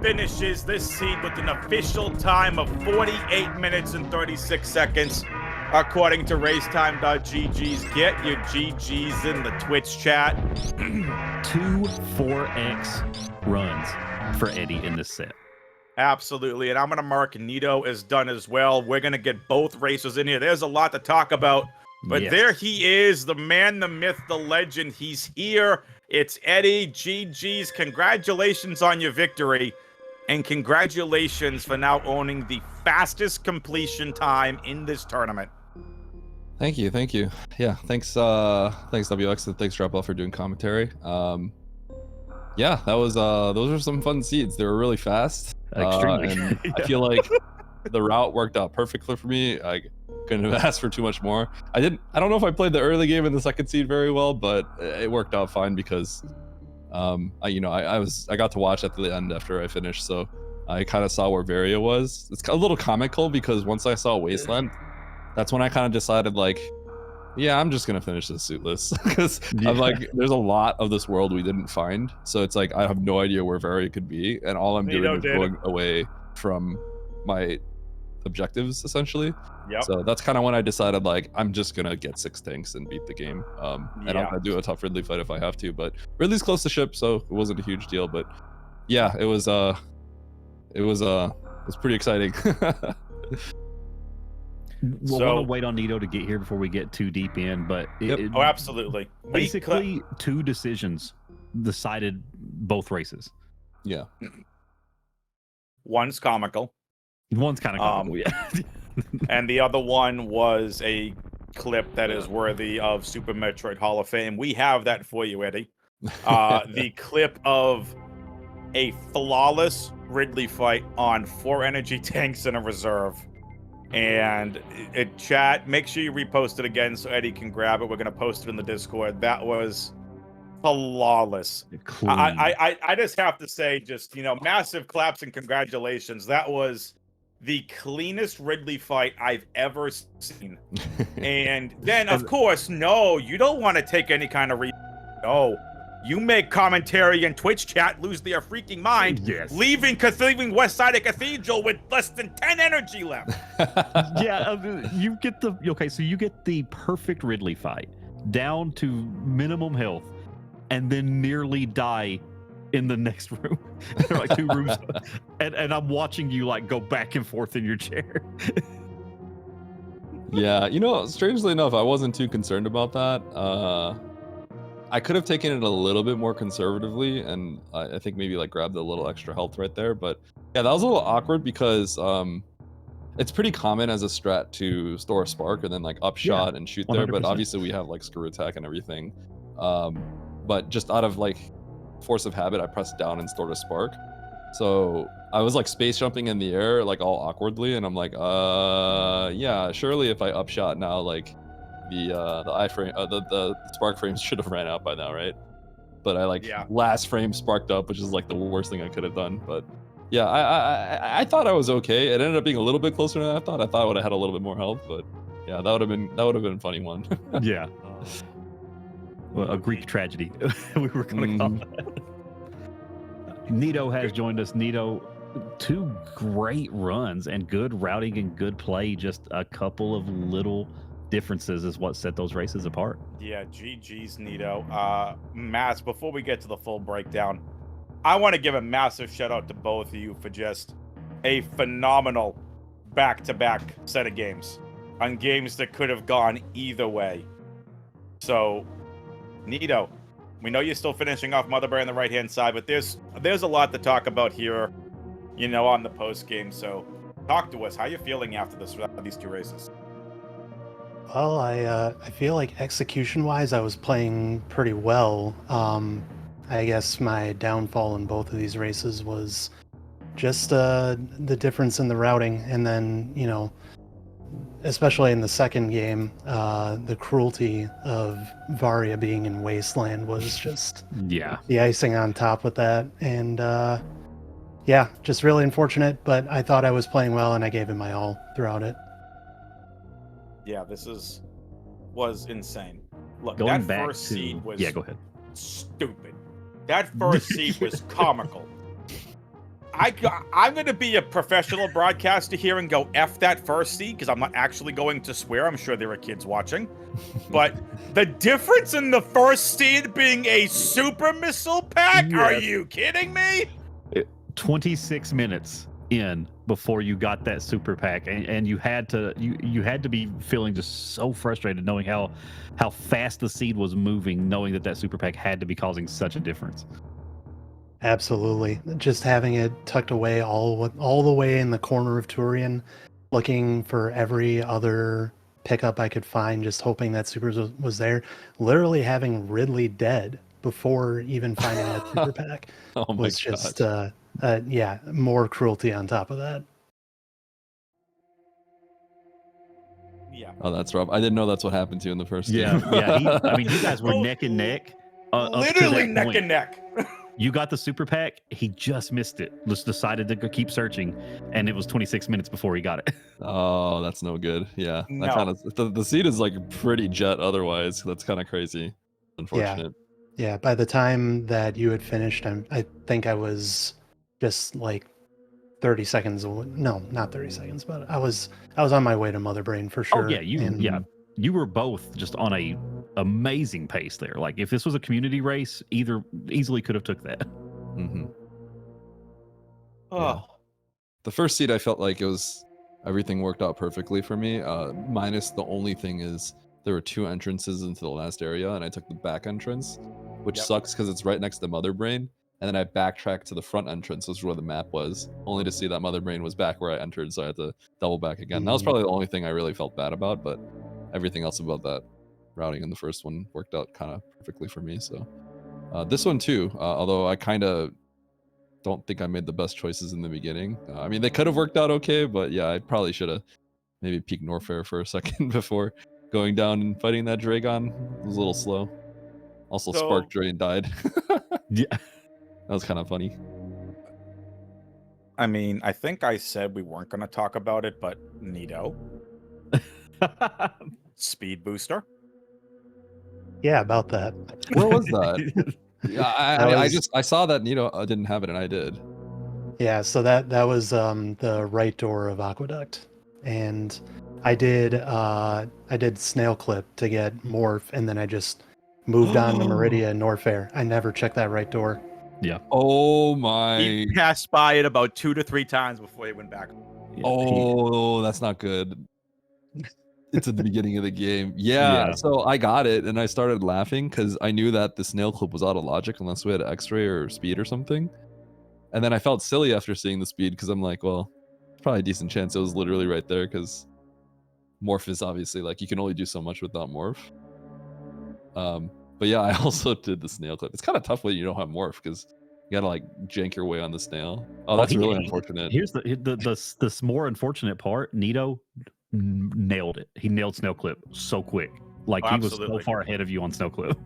Finishes this seed with an official time of 48 minutes and 36 seconds. according to racetime.gg's. Get your GGs in the Twitch chat. 2 4x runs for Eddie in this set. Absolutely, and I'm going to mark Nito as done as well. We're going to get both racers in here. There's a lot to talk about, but Yes. there he is, the man, the myth, the legend. He's here. It's Eddie. GG's. Congratulations on your victory, and congratulations for now owning the fastest completion time in this tournament. Thank you. Yeah, thanks WX, and thanks Drop Off for doing commentary. Yeah, that was those were some fun seeds. They were really fast. Extremely. And Yeah. I feel like the route worked out perfectly for me. I couldn't have asked for too much more. I don't know if I played the early game in the second seed very well, but it worked out fine because I got to watch at the end after I finished, so I kind of saw where Varia was. It's a little comical because once I saw Wasteland, that's when I kind of decided, like, yeah, I'm just gonna finish this suitless because I'm like, there's a lot of this world we didn't find, so it's like I have no idea where Varia could be, and all I'm doing is going away from my objectives essentially. Yep. So that's kind of when I decided, like, I'm just gonna get 6 tanks and beat the game. And I'm gonna do a tough Ridley fight if I have to, but Ridley's close to ship, so it wasn't a huge deal. But yeah, it was pretty exciting. We'll want to wait on Nito to get here before we get too deep in, but oh, absolutely. Basically, 2 decisions decided both races. Yeah. One's comical. One's kind of comical, yeah. And the other one was a clip that is worthy of Super Metroid Hall of Fame. We have that for you, Eddie. The clip of a flawless Ridley fight on 4 energy tanks in a reserve. And chat, make sure you repost it again so Eddie can grab it. We're going to post it in the Discord. That was flawless. I just have to say, just, massive claps and congratulations. That was the cleanest Ridley fight I've ever seen. And then, of course, no, you don't want to take any kind of no. You make commentary and Twitch chat lose their freaking mind, yes. leaving West Side of Cathedral with less than 10 energy left. Yeah, you get the perfect Ridley fight, down to minimum health, and then nearly die in the next room. Like 2 rooms, and I'm watching you like go back and forth in your chair. Yeah, strangely enough, I wasn't too concerned about that. I could have taken it a little bit more conservatively, and I think maybe like grabbed a little extra health right there. But yeah, that was a little awkward because it's pretty common as a strat to store a spark and then like upshot and shoot there. 100%. But obviously we have like screw attack and everything. But just out of like force of habit, I pressed down and stored a spark. So I was like space jumping in the air like all awkwardly, and I'm like, yeah, surely if I upshot now, like the iframe, the spark frames should have ran out by now, right? But I last frame sparked up, which is like the worst thing I could have done. But yeah, I thought I was okay. It ended up being a little bit closer than I thought. I thought I would have had a little bit more health, but yeah, that would have been a funny one. Yeah. Well, a Greek tragedy. We were gonna call that. Nito has joined us. Nito, 2 great runs and good routing and good play. Just a couple of little differences is what set those races apart. Yeah, GG's, Nito. Mass, before we get to the full breakdown, I want to give a massive shout out to both of you for just a phenomenal back-to-back set of games on games that could have gone either way. So, Nito, we know you're still finishing off Mother Bear on the right-hand side, but there's a lot to talk about here, on the post-game. So, talk to us. How are you feeling after these 2 races? Well, I feel like execution-wise, I was playing pretty well. I guess my downfall in both of these races was just the difference in the routing, and then, especially in the second game, the cruelty of Varia being in Wasteland was just the icing on top with that. And just really unfortunate, but I thought I was playing well, and I gave it my all throughout it. Yeah, this was insane. Look, going that back first seed was go ahead. Stupid. That first seed was comical. I'm going to be a professional broadcaster here and go F that first seed because I'm not actually going to swear. I'm sure there are kids watching. But the difference in the first seed being a super missile pack? Are you kidding me? 26 minutes in before you got that super pack, and you had to be feeling just so frustrated knowing how fast the seed was moving, knowing that super pack had to be causing such a difference. Absolutely. Just having it tucked away all the way in the corner of Turian, looking for every other pickup I could find, just hoping that super was there. Literally having Ridley dead before even finding that super pack was just more cruelty on top of that. Yeah. Oh, that's rough. I didn't know that's what happened to you in the first game. Yeah. I mean, you guys were neck and neck. Literally neck and neck. You got the super pack. He just missed it. Just decided to keep searching, and it was 26 minutes before he got it. Oh, that's no good. Yeah, No. that kind of the seed is like pretty jet. Otherwise, that's kind of crazy. Unfortunate. Yeah. By the time that you had finished, I think I was just like 30 seconds away. No, not 30 seconds, but I was on my way to Mother Brain for sure. Oh yeah, you were both just on a amazing pace there. Like if this was a community race, either easily could have took that. Mm-hmm. Oh. Yeah. The first seed, I felt like everything worked out perfectly for me. Minus the only thing is there were 2 entrances into the last area, and I took the back entrance, which sucks because it's right next to Mother Brain. And then I backtracked to the front entrance, which is where the map was, only to see that Mother Brain was back where I entered, so I had to double back again. That was probably the only thing I really felt bad about, but everything else about that routing in the first one worked out kind of perfectly for me. So this one too, although I kind of don't think I made the best choices in the beginning. I mean, they could have worked out okay, but yeah, I probably should have maybe peeked Norfair for a second before going down and fighting that Dragon. It was a little slow. Also, Spark Drain died. Yeah. That was kind of funny. I mean, I think I said we weren't going to talk about it, but Nito. Speed booster. Yeah, about that. Where was that? Yeah, I saw that Nito didn't have it, and I did. Yeah, so that was the right door of Aqueduct, and I did snail clip to get morph, and then I just moved on to Meridia and Norfair. I never checked that right door. Yeah. Oh my! He passed by it about 2 to 3 times before he went back. Yeah, oh, that's not good. It's at the beginning of the game. Yeah, so I got it, and I started laughing because I knew that the snail clip was out of logic unless we had X-ray or speed or something. And then I felt silly after seeing the speed because I'm like, well, probably a decent chance it was literally right there because morph is obviously like you can only do so much without morph. But yeah, I also did the snail clip. It's kind of tough when you don't have morph because you gotta like jank your way on the snail. Oh, that's really unfortunate. Here's the more unfortunate part. Nito nailed it. He nailed snail clip so quick. Like he was so far ahead of you on snail clip.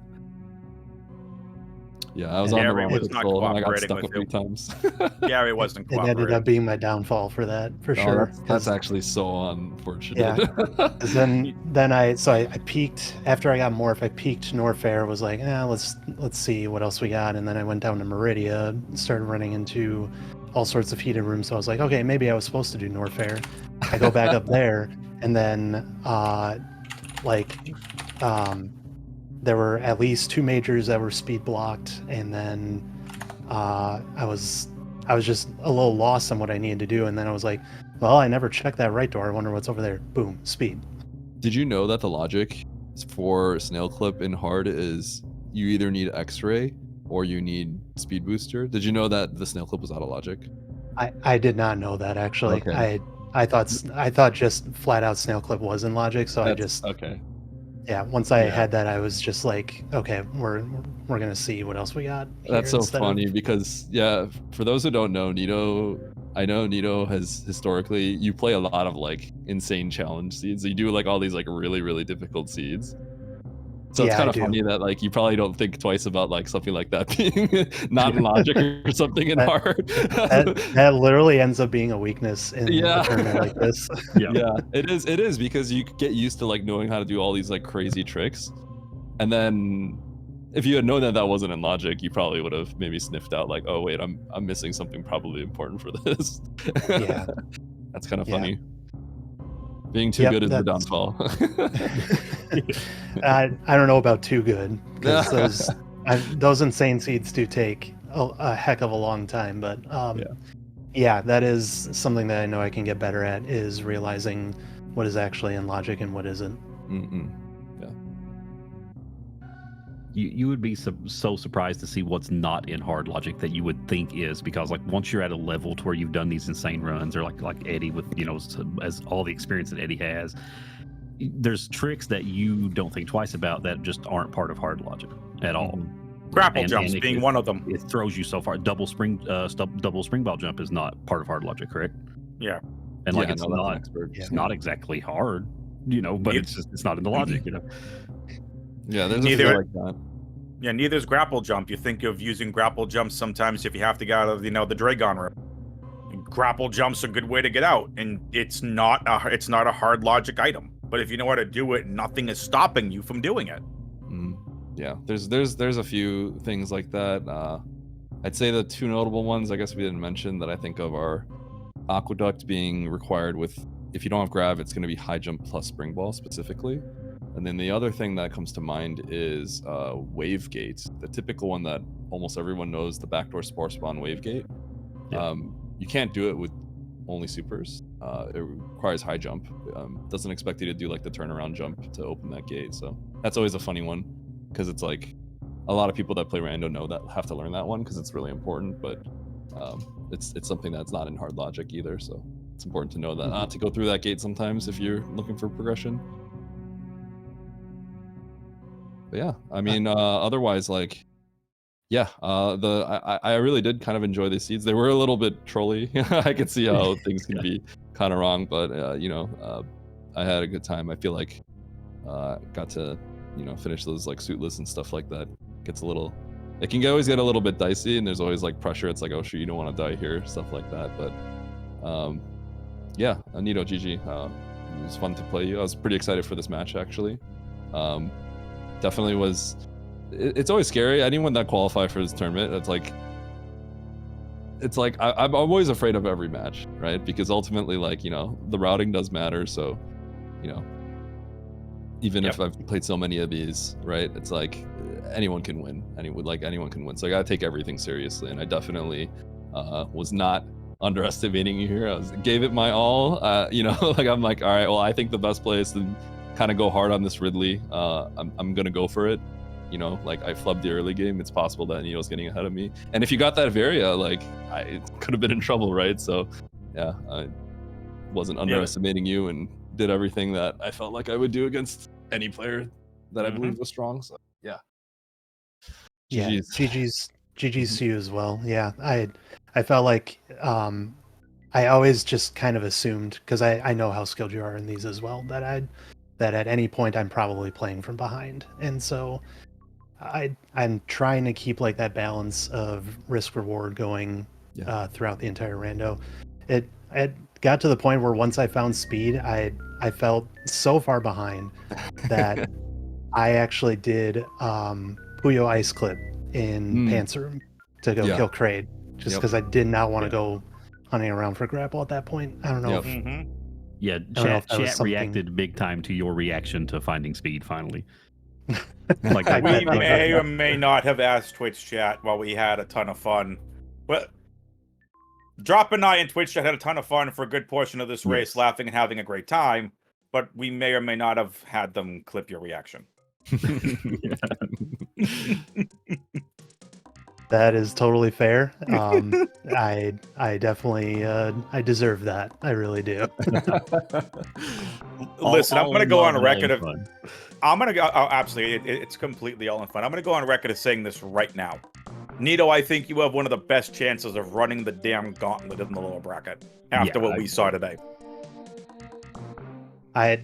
Yeah, I was on the wrong control and I got stuck a few you. times. Gary wasn't It cooperating. ended up being my downfall for that, for sure. That's actually so unfortunate. Yeah. then I peeked after I got morph. I peeked Norfair, was like, let's see what else we got, and then I went down to Meridia, started running into all sorts of heated rooms. So I was like, okay, maybe I was supposed to do Norfair. I go back up there, and then there were at least 2 majors that were speed blocked, and then I was just a little lost on what I needed to do, and then I was like, well, I never checked that right door. I wonder what's over there. Boom, speed. Did you know that the logic for snail clip in hard is you either need X-ray or you need speed booster? Did you know that the snail clip was out of logic? I did not know that actually. Okay. I thought just flat out snail clip was in logic, so I just okay. Yeah, once I had that, I was just like, okay, we're gonna see what else we got. That's so funny because for those who don't know, Nito, I know Nito has historically you play a lot of like insane challenge seeds. You do like all these like really, really difficult seeds. So it's kind of funny that like you probably don't think twice about like something like that being not in logic or something in hard. that literally ends up being a weakness in a tournament like this. Yeah, it is because you get used to like knowing how to do all these like crazy tricks, and then if you had known that that wasn't in logic, you probably would have maybe sniffed out like, oh wait, I'm missing something probably important for this. Yeah. That's kind of Yeah. funny. Being too good is the that's- downfall. I don't know about too good, because those insane seeds do take a heck of a long time. But yeah, that is something that I know I can get better at, is realizing what is actually in logic and what isn't. You would be so surprised to see what's not in hard logic that you would think is, because like once you're at a level to where you've done these insane runs, or like Eddie with, you know, as all the experience that Eddie has, there's tricks that you don't think twice about that just aren't part of hard logic at all. Grapple jumps being one of them. It throws you so far. Double springball jump is not part of hard logic, correct? Yeah. And like yeah, it's not exactly hard, you know, but it's not in the logic, you know. Yeah, there's Neither- a few like that. Yeah, neither's grapple jump. You think of using grapple jumps sometimes if you have to get out of, you know, the Dragon room. Grapple jump's a good way to get out, and it's not a hard logic item. But if you know how to do it, nothing is stopping you from doing it. Yeah, there's a few things like that. I'd say the two notable ones, I guess we didn't mention, that I think of are Aqueduct being required with, if you don't have grab, it's going to be high jump plus spring ball specifically. And then the other thing that comes to mind is wave gate, the typical one that almost everyone knows, the backdoor spore spawn wave gate. Yeah. You can't do it with only supers. It requires high jump. Doesn't expect you to do like the turnaround jump to open that gate. So that's always a funny one, because it's like a lot of people that play rando know that, have to learn that one because it's really important. But it's something that's not in hard logic either. So it's important to know that not to go through that gate sometimes if you're looking for progression. But yeah, I mean, otherwise, like, yeah, I really did kind of enjoy these seeds. They were a little bit trolly. I could see how things can be kind of wrong, but you know, I had a good time. I feel like got to, you know, finish those like suitless and stuff like that. Gets a little, it can always get a little bit dicey, and there's always like pressure. It's like, oh shoot, you don't want to die here, stuff like that. But yeah, Nito, GG. It was fun to play you. I was pretty excited for this match actually. Definitely was. It's always scary. Anyone that qualify for this tournament, it's like I'm always afraid of every match, right? Because ultimately, like, you know, the routing does matter. So, you know, even if I've played so many of these, right? It's like anyone can win. Anyone can win. So I gotta take everything seriously, and I definitely was not underestimating you here. Gave it my all. You know, like I'm like, all right, well, I think the best play is to kind of go hard on this Ridley. I'm gonna go for it. You know, like I flubbed the early game. It's possible that Nito's getting ahead of me. And if you got that Varia, like I could have been in trouble, right? So yeah, I wasn't underestimating you and did everything that I felt like I would do against any player that I believe was strong. So yeah. Yeah, GG's to you as well. Yeah, I felt like I always just kind of assumed, because I know how skilled you are in these as well, that at any point I'm probably playing from behind, and so I'm trying to keep like that balance of risk reward going throughout the entire rando. It got to the point where once I found speed, I felt so far behind that I actually did Puyo Ice Clip in Panzer to go kill Kraid, just because I did not want to go hunting around for grapple at that point. I don't know. Yeah, chat reacted big time to your reaction to finding speed finally. Like we may or may not have asked Twitch chat while we had a ton of fun. But Drop and I in Twitch chat had a ton of fun for a good portion of this race, laughing and having a great time. But we may or may not have had them clip your reaction. That is totally fair. I definitely I deserve that. I really do. Listen, I'm gonna go on record of. I'm gonna go. Oh, absolutely, it's completely all in fun. I'm gonna go on record of saying this right now. Nito, I think you have one of the best chances of running the damn gauntlet in the lower bracket after what we saw today. I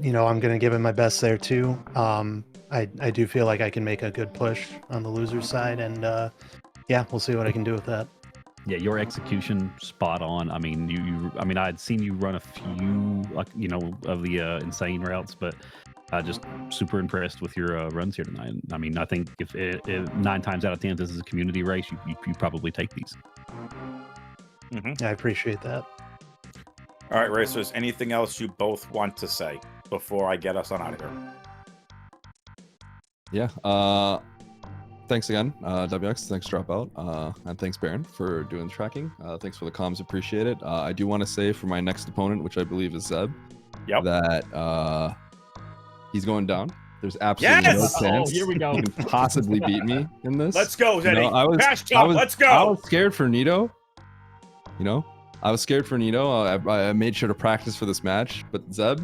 you know, I'm gonna give it my best there too. I do feel like I can make a good push on the loser side, and yeah, we'll see what I can do with that. Yeah, your execution spot on. I mean, I mean, I'd seen you run a few, like, you know, of the insane routes, but Just super impressed with your runs here tonight. I mean, I think if 9 times out of 10 this is a community race, you probably take these. I appreciate that. All right, racers, anything else you both want to say before I get us on out of here? Yeah. Thanks again, WX. Thanks, Dropout. And thanks, Baron, for doing the tracking. Thanks for the comms. Appreciate it. I do want to say for my next opponent, which I believe is Zeb, that he's going down. There's absolutely no chance here we go. he can possibly beat me in this. Let's go, Zeddy. Let's go. I was scared for Nito. You know, I was scared for Nito. I made sure to practice for this match, but Zeb,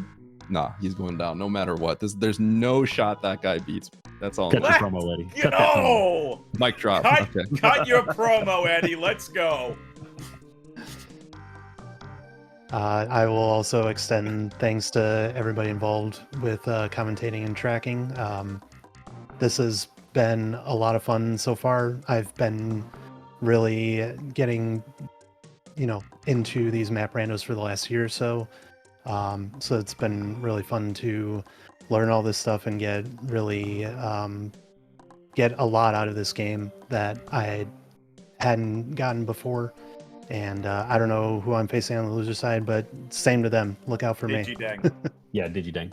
nah, he's going down no matter what. There's no shot that guy beats me. That's all. Cut your promo, Eddie. Cut that promo. Mic drop. Cut your promo, Eddie. Let's go. I will also extend thanks to everybody involved with commentating and tracking. This has been a lot of fun so far. I've been really getting, into these map randos for the last year or so. So it's been really fun to learn all this stuff and get a lot out of this game that I hadn't gotten before. And I don't know who I'm facing on the loser side, but same to them. Look out for me. Digidang. Yeah, Digidang.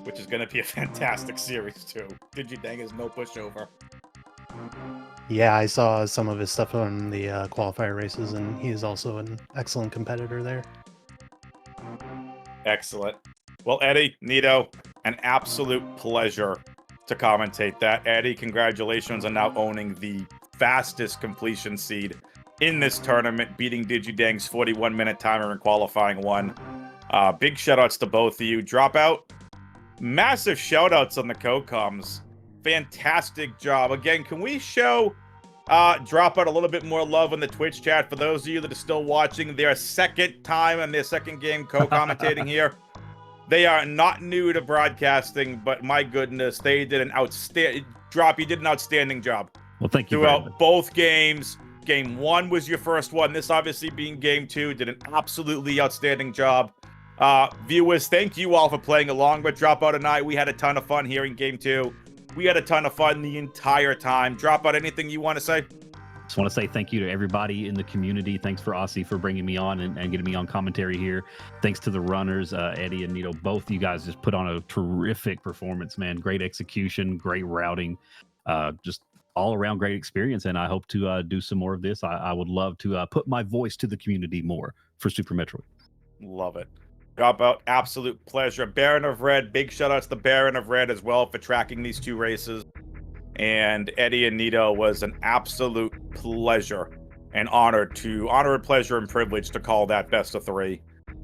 Which is going to be a fantastic series, too. Digidang is no pushover. Yeah, I saw some of his stuff on the qualifier races, and he's also an excellent competitor there. Excellent. Well, Eddie, Nito, an absolute pleasure to commentate that. Eddie, congratulations on now owning the fastest completion seed in this tournament, beating Digidang's 41-minute timer in qualifying 1. Big shout-outs to both of you. Dropout, massive shout-outs on the co-coms. Fantastic job. Again, can we show Dropout a little bit more love in the Twitch chat for those of you that are still watching their second time and their second game co-commentating here? They are not new to broadcasting, but my goodness, they did an outstanding drop. You did an outstanding job. Well, thank you throughout both games. Game 1 was your first one. This obviously being game 2, did an absolutely outstanding job. Viewers, thank you all for playing along with Dropout and I. We had a ton of fun here in game 2. We had a ton of fun the entire time. Dropout, anything you want to say? Just want to say thank you to everybody in the community. Thanks for Aussie for bringing me on and getting me on commentary here. Thanks to the runners, Eddie and Nito. Both you guys just put on a terrific performance, man. Great execution, great routing, just all around great experience. And I hope to do some more of this. I would love to put my voice to the community more for Super Metroid. Love it. Dropout, absolute pleasure. Baron of Red, big shout outs to Baron of Red as well for tracking these 2 races. And Eddie and Nito was an absolute pleasure and honor, pleasure, and privilege to call that best of 3.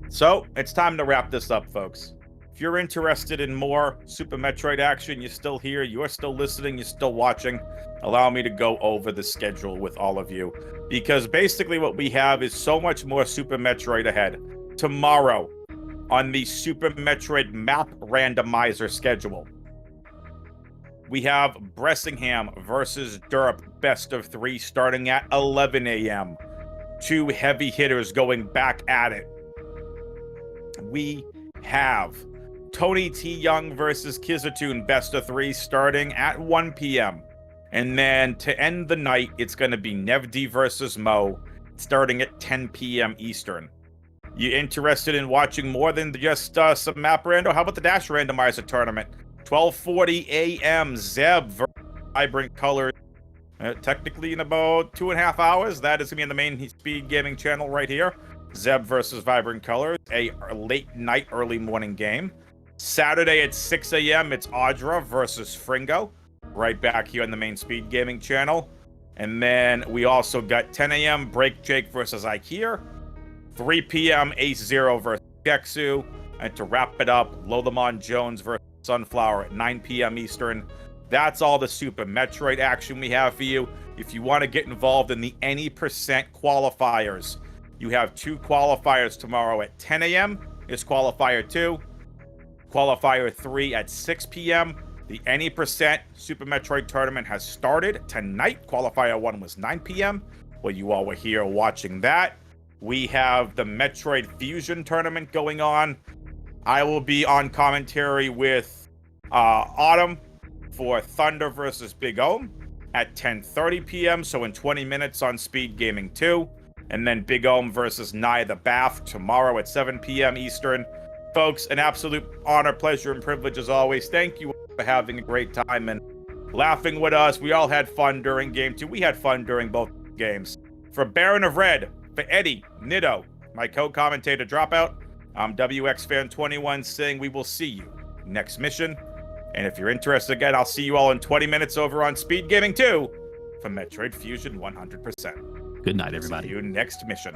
So it's time to wrap this up, folks. If you're interested in more Super Metroid action, you're still here, you're still listening, you're still watching, allow me to go over the schedule with all of you. Because basically what we have is so much more Super Metroid ahead. Tomorrow, on the Super Metroid map randomizer schedule, we have Bressingham versus Derp best of 3 starting at 11 a.m. 2 heavy hitters going back at it. We have Tony T. Young versus Kizatoon best of 3 starting at 1 p.m. And then to end the night, it's going to be Nevdi versus Mo starting at 10 p.m. Eastern. You interested in watching more than just some map rando? How about the Dash Randomizer tournament? 12:40 a.m. Zeb versus Vibrant Colors. Technically in about 2.5 hours. That is going to be in the main Speed Gaming channel right here. Zeb versus Vibrant Colors, a late night, early morning game. Saturday at 6 a.m. it's Audra versus Fringo, right back here on the main Speed Gaming channel. And then we also got 10 a.m. Break Jake versus Ikea. 3 p.m. Ace Zero versus Geksu. And to wrap it up, Lodamon Jones versus Sunflower at 9 p.m. Eastern. That's all the Super Metroid action we have for you. If you want to get involved in the any percent qualifiers, you have 2 qualifiers tomorrow at 10 a.m. is qualifier 2. Qualifier 3 at 6 p.m. The any percent Super Metroid tournament has started tonight. Qualifier 1 was 9 p.m. Well, you all were here watching that. We have the Metroid Fusion tournament going on. I will be on commentary with Autumn for Thunder versus Big Ohm at 10:30 p.m. So in 20 minutes on Speedgaming 2. And then Big Ohm versus Nye the Bath tomorrow at 7 p.m. Eastern. Folks, an absolute honor, pleasure, and privilege as always. Thank you for having a great time and laughing with us. We all had fun during Game 2. We had fun during both games. For Baron of Red, for Eddie, Nito, my co-commentator Dropout, I'm WXFan21 saying we will see you next mission. And if you're interested again, I'll see you all in 20 minutes over on Speed Gaming 2 for Metroid Fusion 100%. Good night, everybody. See you next mission.